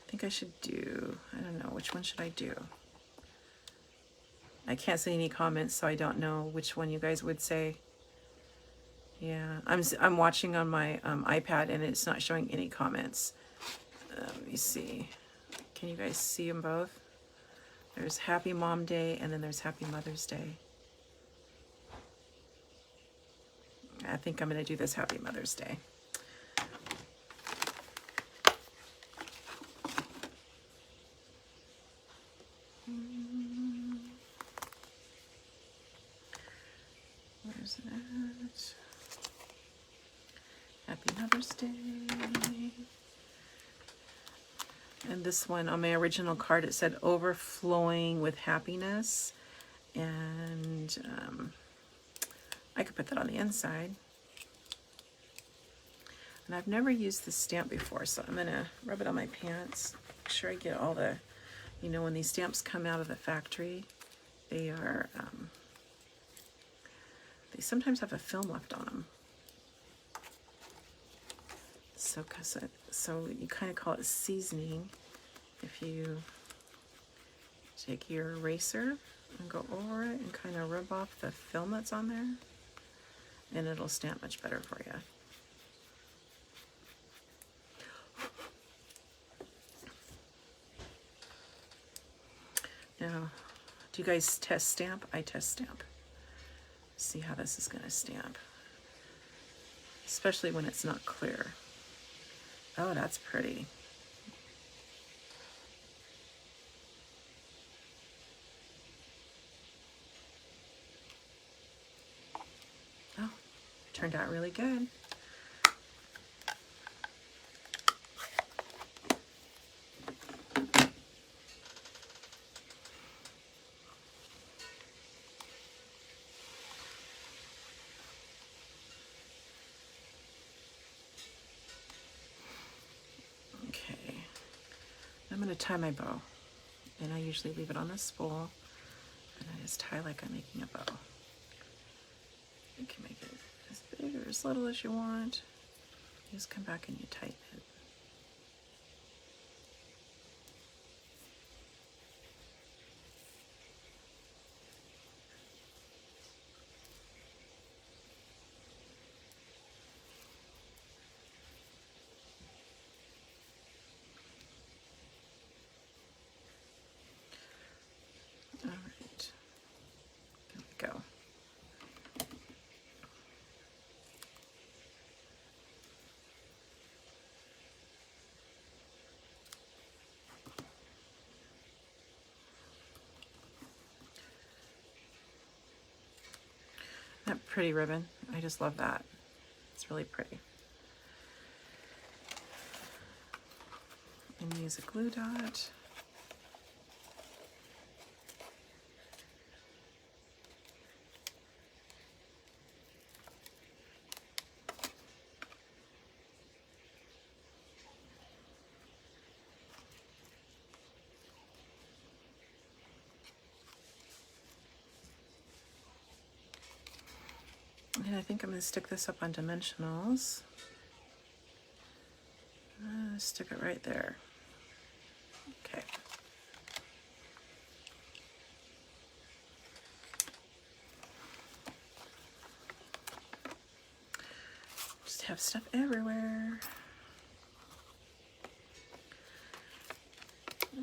think I should do, I don't know, which one should I do? I can't see any comments, so I don't know which one you guys would say. Yeah, I'm watching on my iPad, and it's not showing any comments. Let me see. Can you guys see them both? There's Happy Mom Day, and then there's Happy Mother's Day. I think I'm going to do this Happy Mother's Day. Where's that? Happy Mother's Day. And this one on my original card, it said overflowing with happiness. And I could put that on the inside. And I've never used this stamp before, so I'm gonna rub it on my pants. Make sure I get all the, you know, when these stamps come out of the factory, they are, they sometimes have a film left on them. So, so you kind of call it seasoning if you take your eraser and go over it and kind of rub off the film that's on there, and it'll stamp much better for you. Now, do you guys test stamp? I test stamp. See how this is going to stamp, especially when it's not clear. Oh, that's pretty. Oh, turned out really good. I'm going to tie my bow, and I usually leave it on the spool, and I just tie like I'm making a bow. You can make it as big or as little as you want. You just come back and you tighten it. All right, there we go. That pretty ribbon, I just love that. It's really pretty. And use a glue dot. And I think I'm going to stick this up on dimensionals. Stick it right there. Okay. Just have stuff everywhere.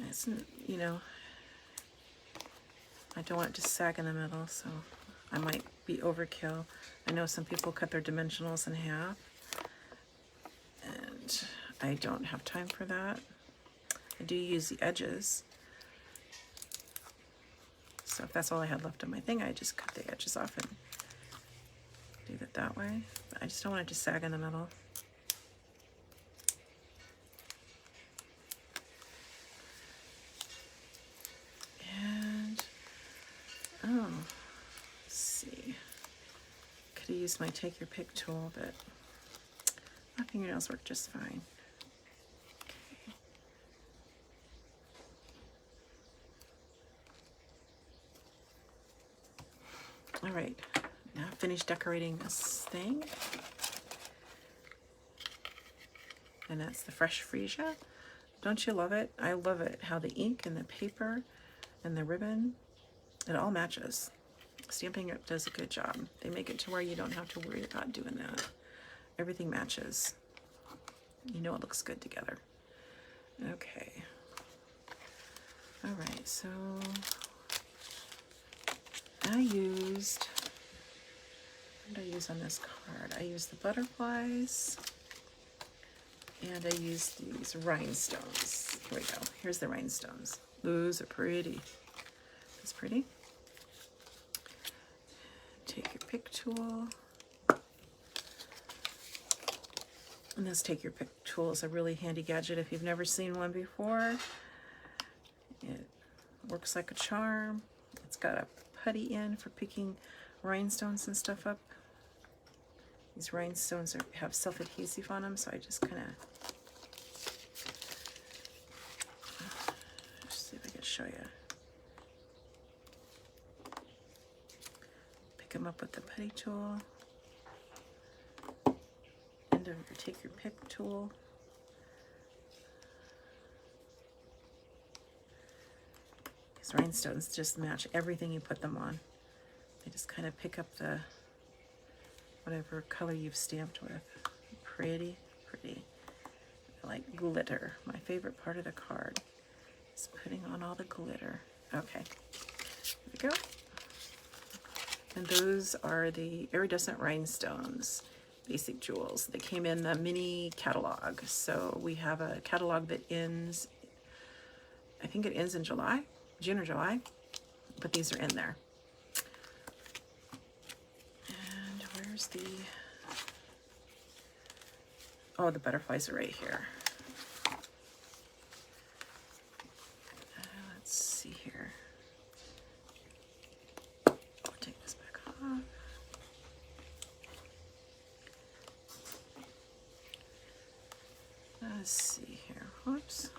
It's, you know, I don't want it to sag in the middle, so I might be overkill. I know some people cut their dimensionals in half, and I don't have time for that. I do use the edges. So if that's all I had left on my thing, I just cut the edges off and do it that way. But I just don't want it to sag in the middle. And, oh, let's see. Could have used my take your pick tool, but my fingernails work just fine. All right, now I've finished decorating this thing. And that's the fresh freesia. Don't you love it? I love it, how the ink and the paper and the ribbon, it all matches. Stamping It does a good job. They make it to where you don't have to worry about doing that. Everything matches. You know it looks good together. Okay. All right, so I used, what did I use on this card? I used the butterflies, and I used these rhinestones. Here we go. Here's the rhinestones. Those are pretty. That's pretty. Take your pick tool. And this Take Your Pick tool is a really handy gadget if you've never seen one before. It works like a charm. It's got a putty in for picking rhinestones and stuff up. These rhinestones have self-adhesive on them, so I just kind of, see if I can show you. Pick them up with the putty tool. End of your Take Your Pick tool. These rhinestones just match everything you put them on. They just kind of pick up the whatever color you've stamped with. Pretty, pretty. I like glitter. My favorite part of the card is putting on all the glitter. Okay, here we go. And those are the iridescent rhinestones, basic jewels. They came in the mini catalog. So we have a catalog that ends, I think it ends in July, June or July, but these are in there. And where's the, oh, the butterflies are right here. Let's see here. I'll take this back off. Let's see here. Whoops.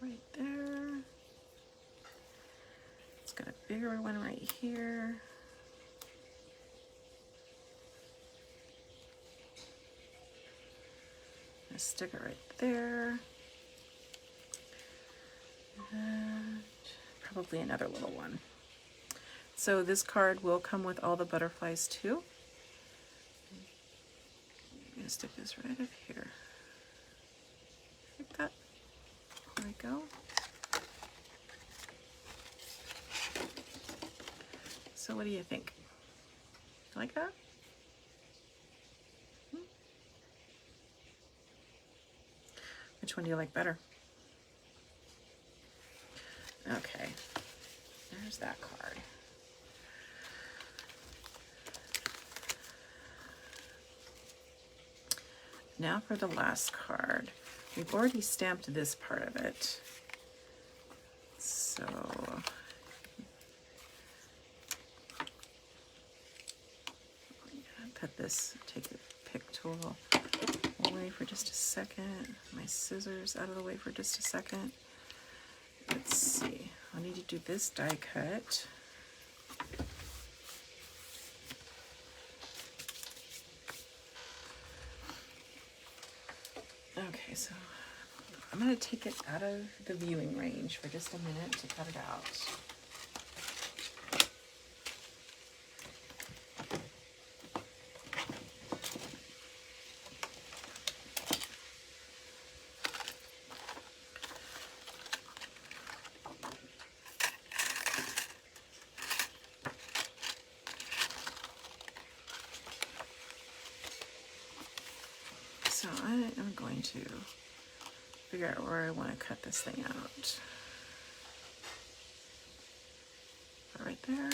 Right there. It's got a bigger one right here. I stick it right there. And probably another little one. So this card will come with all the butterflies too. I'm gonna stick this right up here. Like that. There we go. So what do you think? Like that? Which one do you like better? Okay, there's that card. Now for the last card. We've already stamped this part of it. So put this, take the pick tool away for just a second. My scissors out of the way for just a second. Let's see. I need to do this die cut. Okay, so I'm going to take it out of the viewing range for just a minute to cut it out. So I am going to figure out where I want to cut this thing out. Right there.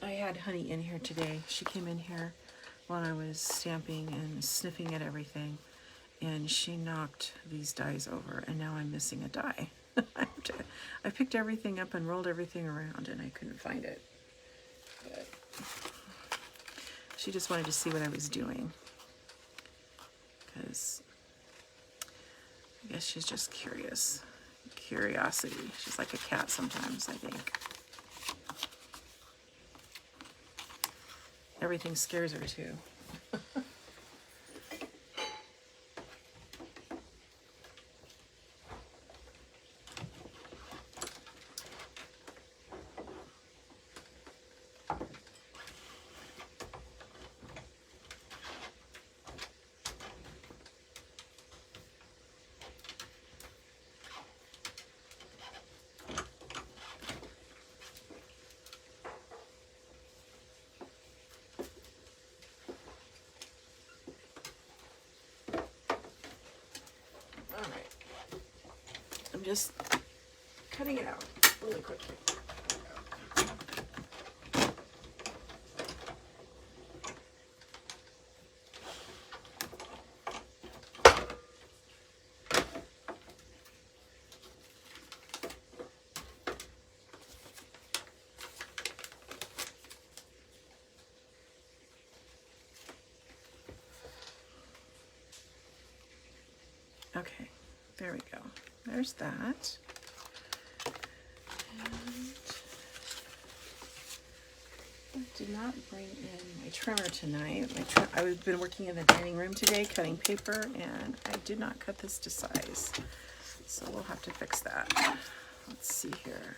I had Honey in here today. She came in here while I was stamping and sniffing at everything, and she knocked these dies over, and now I'm missing a die. I picked everything up and rolled everything around, and I couldn't find it. But she just wanted to see what I was doing, because I guess she's just curious. Curiosity. She's like a cat sometimes, I think. Everything scares her too. just cutting it out really quickly. Okay, there we go. There's that. And I did not bring in my trimmer tonight. I've been working in the dining room today cutting paper, and I did not cut this to size. So we'll have to fix that. Let's see here.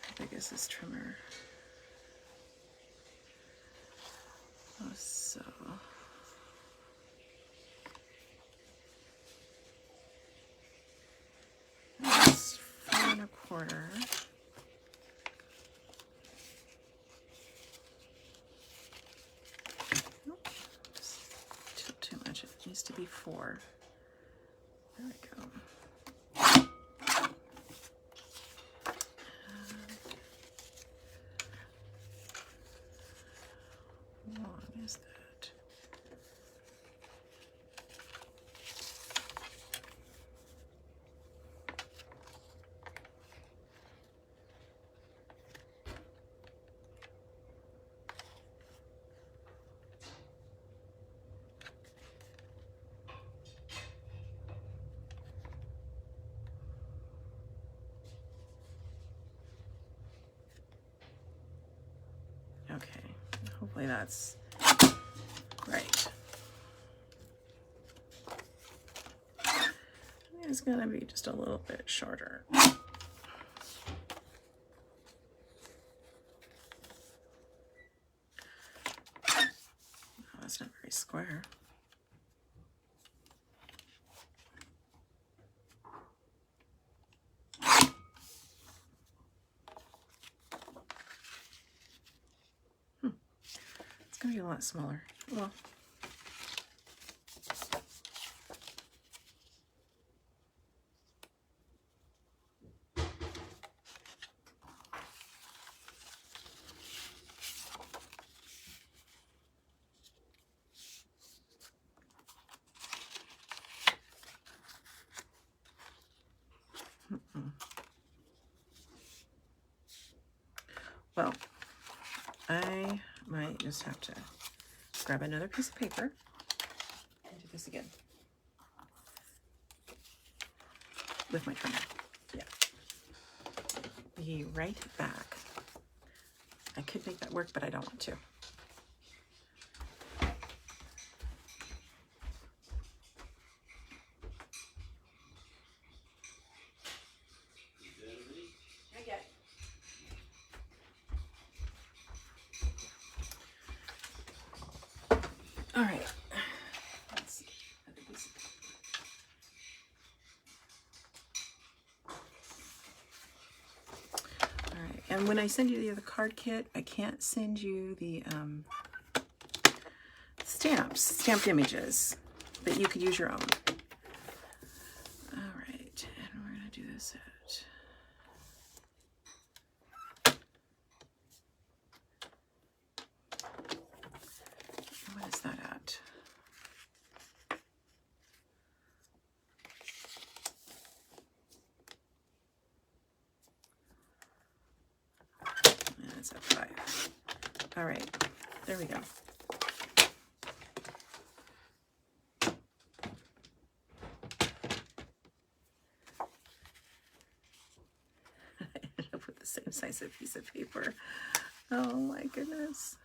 How big is this trimmer? Oh, so... that's 4 1/4. Nope, just too much. It needs to be 4. There we go. How long is that? Okay, hopefully that's right. It's gonna be just a little bit shorter. Oh, that's not very square. It's gonna be a lot smaller. Well, well, I might just have to grab another piece of paper and do this again with my trimmer. Yeah. Be right back. I could make that work, but I don't want to. All right. Let's see. All right. And when I send you the other card kit, I can't send you the stamped images, but you could use your own. All right. And we're going to do this what is that at? And it's at 5. All right, there we go. I ended up with the same size of piece of paper. Oh my goodness.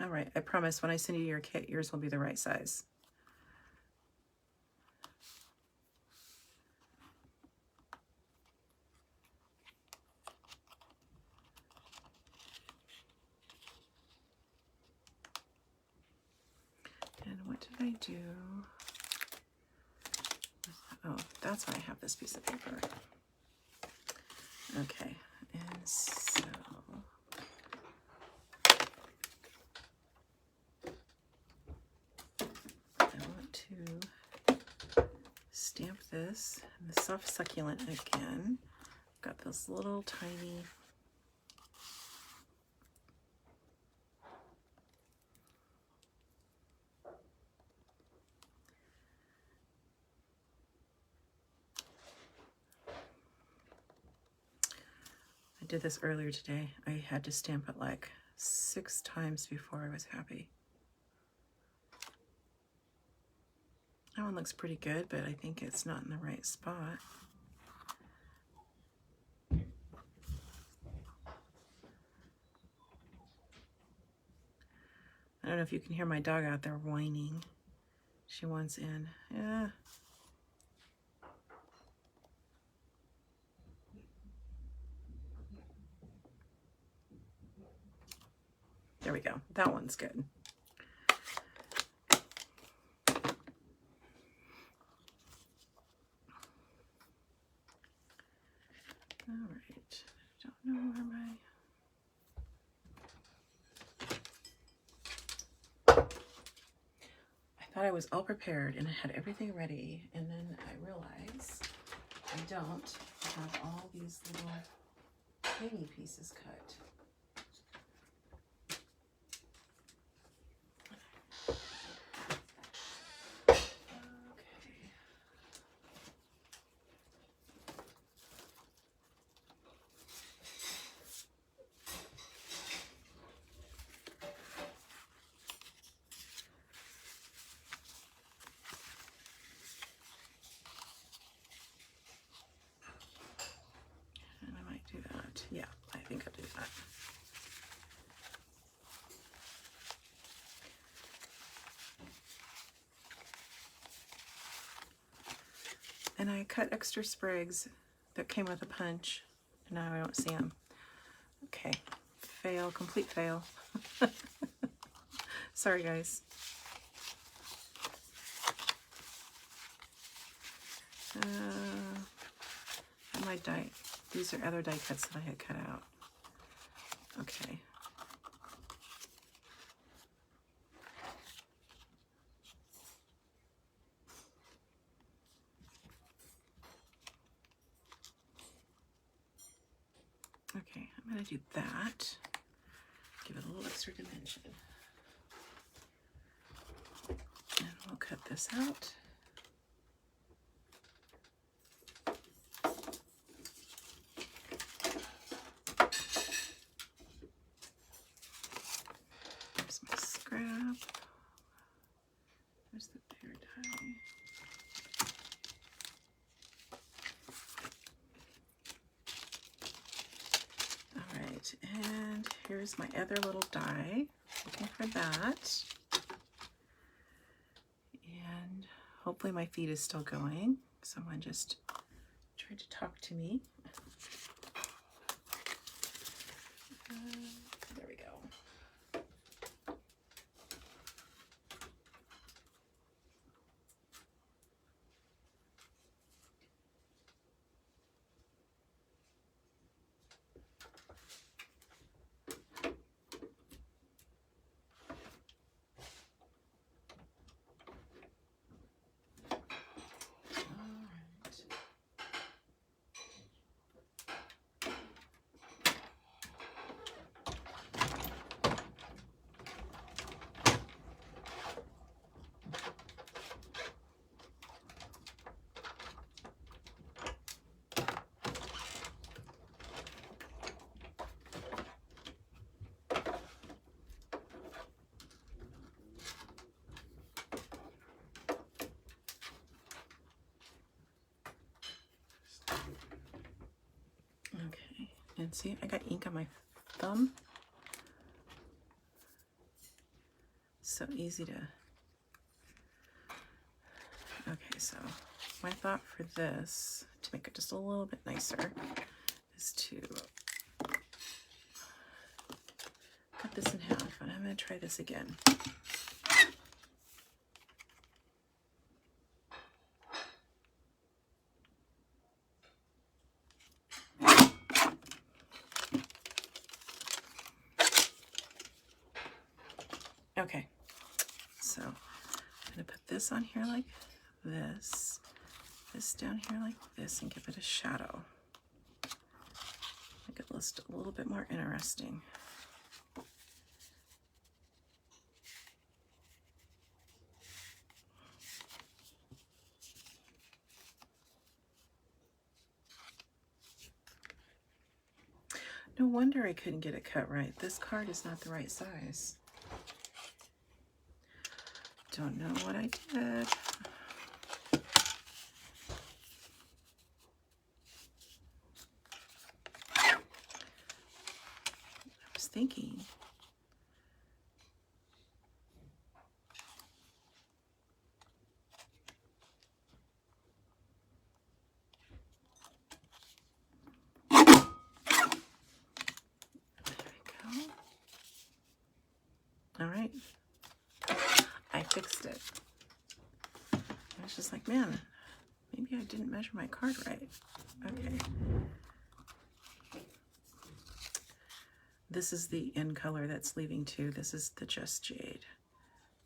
All right, I promise when I send you your kit, yours will be the right size. And what did I do? Oh, that's why I have this piece of paper. Okay, and so I want to stamp this in the soft succulent again. Got this little tiny I did this earlier today. I had to stamp it like 6 times before I was happy. That one looks pretty good, but I think it's not in the right spot. I don't know if you can hear my dog out there whining. She wants in. Yeah. There we go. That one's good. All right. I don't know where my... I thought I was all prepared and I had everything ready, and then I realized I don't have all these little tiny pieces cut. And I might do that. Yeah, I think I'll do that. And I cut extra sprigs that came with a punch, and now I don't see them. Okay, fail, complete fail. Sorry, guys. My die, these are other die cuts that I had cut out. Okay. Okay, I'm going to do that. Give it a little extra dimension. And we'll cut this out. There's my scrap. There's the bigger die. Alright, and here's my other little die. Looking for that. And hopefully my feed is still going. Someone just tried to talk to me. There we go. Okay, and see, I got ink on my thumb. So easy to... Okay, so my thought for this, to make it just a little bit nicer, is to cut this in half, and I'm going to try this again. Okay, so I'm gonna put this on here like this, this down here like this, and give it a shadow. Make it look a little bit more interesting. No wonder I couldn't get it cut right. This card is not the right size. Don't know what I did. I was thinking. All right, I fixed it. I was just like, man, maybe I didn't measure my card right. Okay. This is the in color that's leaving too. This is the Just Jade.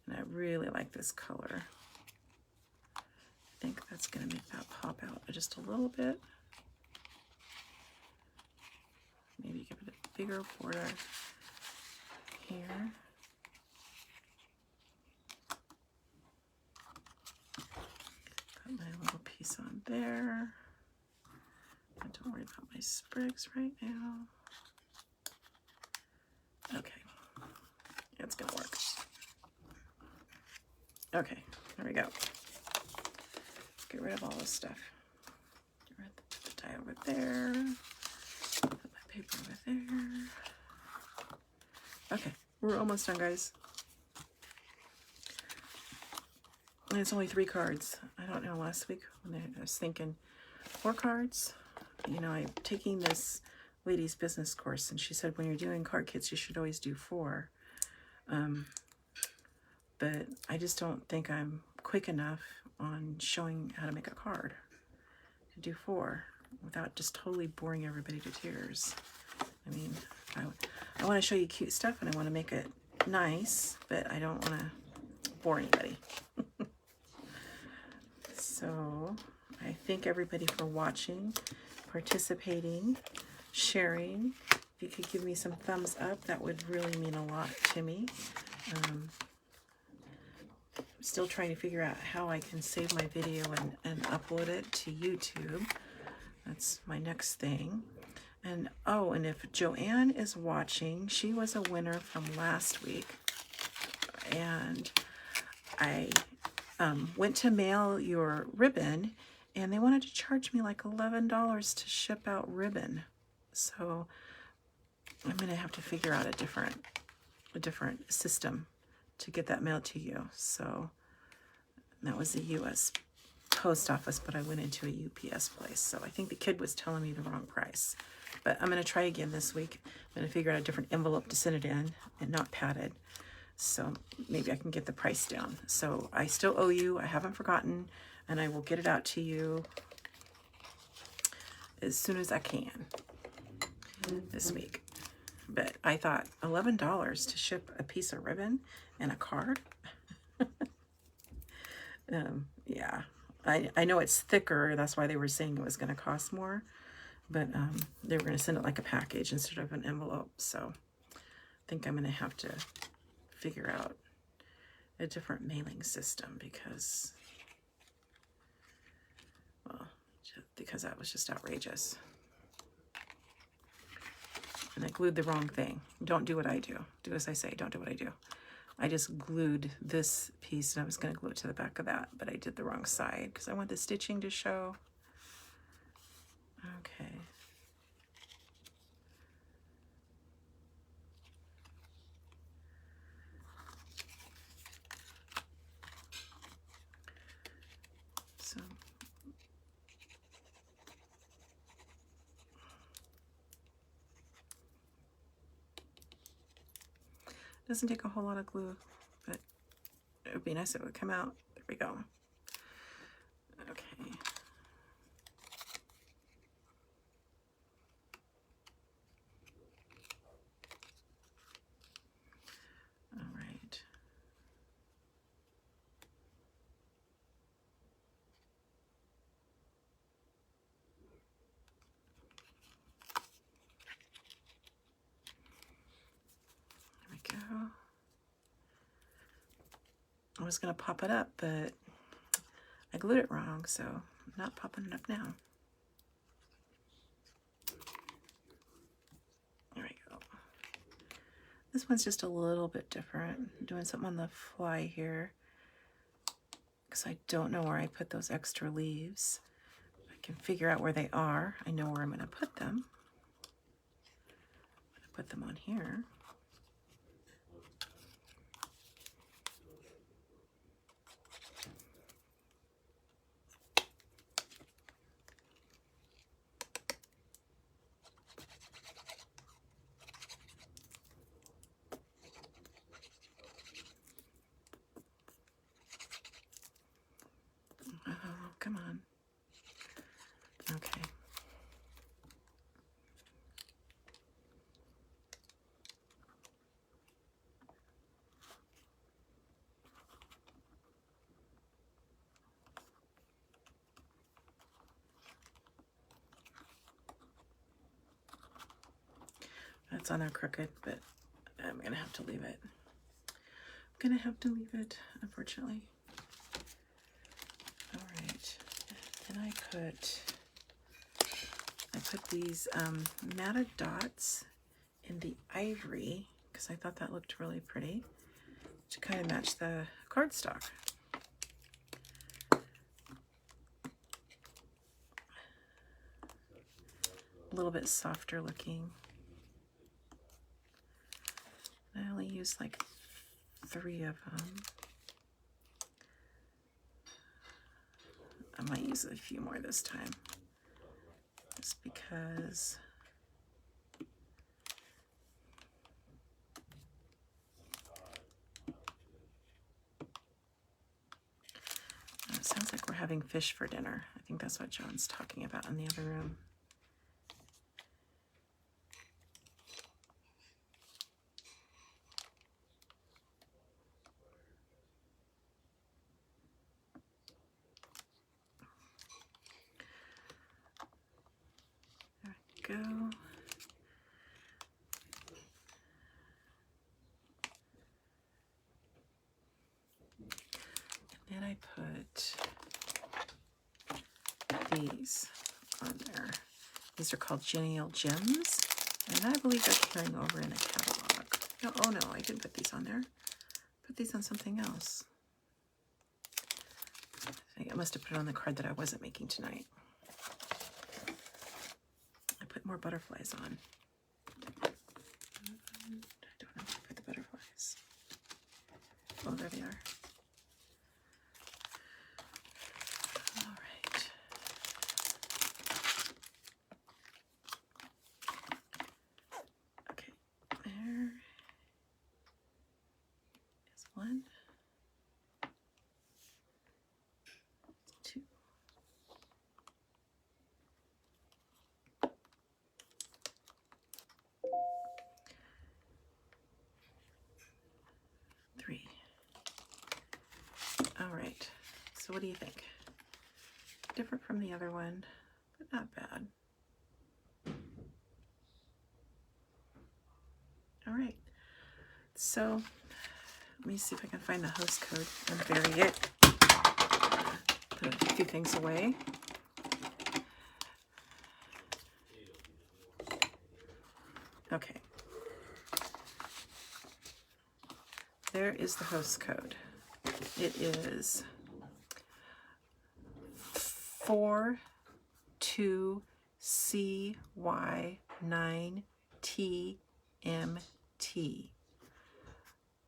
And I really like this color. I think that's gonna make that pop out just a little bit. Maybe give it a bigger border here. Put my little piece on there. Don't worry about my sprigs right now. Okay, it's gonna work. Okay, there we go. Get rid of all this stuff. Get rid of the dye over there. Put my paper over there. Okay, we're almost done, guys. And it's only 3 cards. I don't know, last week when I was thinking 4 cards. You know, I'm taking this lady's business course, and she said when you're doing card kits, you should always do 4. But I just don't think I'm quick enough on showing how to make a card to do 4 without just totally boring everybody to tears. I mean, I want to show you cute stuff and I want to make it nice, but I don't want to bore anybody. So I thank everybody for watching, participating, sharing. If you could give me some thumbs up, that would really mean a lot to me. I'm still trying to figure out how I can save my video and upload it to YouTube. That's my next thing. And oh, and if Joanne is watching, she was a winner from last week. And I went to mail your ribbon, and they wanted to charge me like $11 to ship out ribbon. So I'm gonna have to figure out a different system to get that mailed to you. So that was the U.S. post office, but I went into a UPS place. So I think the kid was telling me the wrong price. But I'm gonna try again this week. I'm gonna figure out a different envelope to send it in and not padded. So maybe I can get the price down. So I still owe you, I haven't forgotten, and I will get it out to you as soon as I can this week. But I thought $11 to ship a piece of ribbon and a card? Yeah, I know it's thicker, that's why they were saying it was gonna cost more, but they were gonna send it like a package instead of an envelope. So I think I'm gonna have to figure out a different mailing system because, well, because that was just outrageous. And I glued the wrong thing. Don't do what I do. Do as I say, don't do what I do. I just glued this piece and I was gonna glue it to the back of that, but I did the wrong side because I want the stitching to show. Okay. So doesn't take a whole lot of glue, but it would be nice if it would come out. There we go. Okay. All right. was going to pop it up, but I glued it wrong, so I'm not popping it up now. There we go. This one's just a little bit different. I'm doing something on the fly here because I don't know where I put those extra leaves. I can figure out where they are. I know where I'm going to put them. I'm going to put them on here. Oh, come on. Okay. That's on there crooked, but I'm going to have to leave it. I'm going to have to leave it, unfortunately. All right. And I put these matted dots in the ivory because I thought that looked really pretty to kind of match the cardstock. A little bit softer looking. I only used like 3 of them. I might use a few more this time, just because it sounds like we're having fish for dinner. I think that's what John's talking about in the other room. Go. And then I put these on there. These are called Genial Gems, and I believe they're carrying over in a catalog. Oh no, I didn't put these on there. Put these on something else. I think I must have put it on the card that I wasn't making tonight. More butterflies on. I don't know where I put the butterflies. Oh, there they are. All right. Okay, there is 1, 2. 3. All right, so what do you think? Different from the other one, but not bad. All right, so let me see if I can find the host code and bury it. Put a few things away. Okay. There is the host code. It is 42CY9TMT.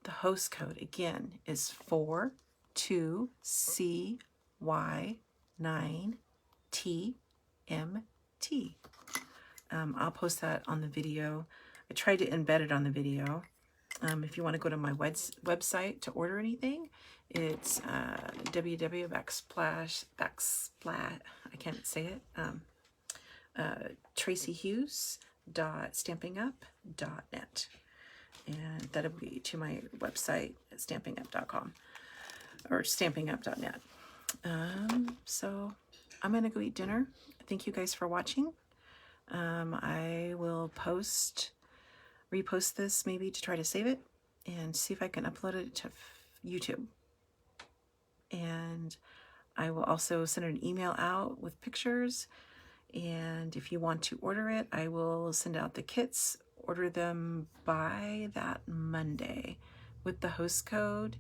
The host code again is 42CY9TMT. I'll post that on the video. I tried to embed it on the video. If you want to go to my website to order anything, it's tracyhughes.stampingup.net, and that'll be to my website at stampingup.com or stampingup.net. So I'm gonna go eat dinner. Thank you guys for watching. I will repost this maybe to try to save it and see if I can upload it to YouTube. and I will also send an email out with pictures. And if you want to order it, I will send out the kits. Order them by that Monday with the host code,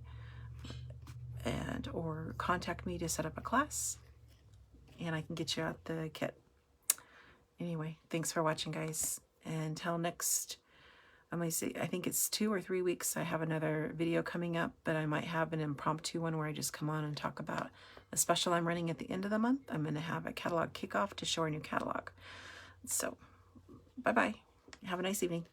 and or contact me to set up a class, and I can get you out the kit. Anyway, thanks for watching, guys. Until next, I'm gonna say, I think it's 2 or 3 weeks, I have another video coming up, but I might have an impromptu one where I just come on and talk about a special I'm running at the end of the month. I'm gonna have a catalog kickoff to show our new catalog. So, bye-bye. Have a nice evening.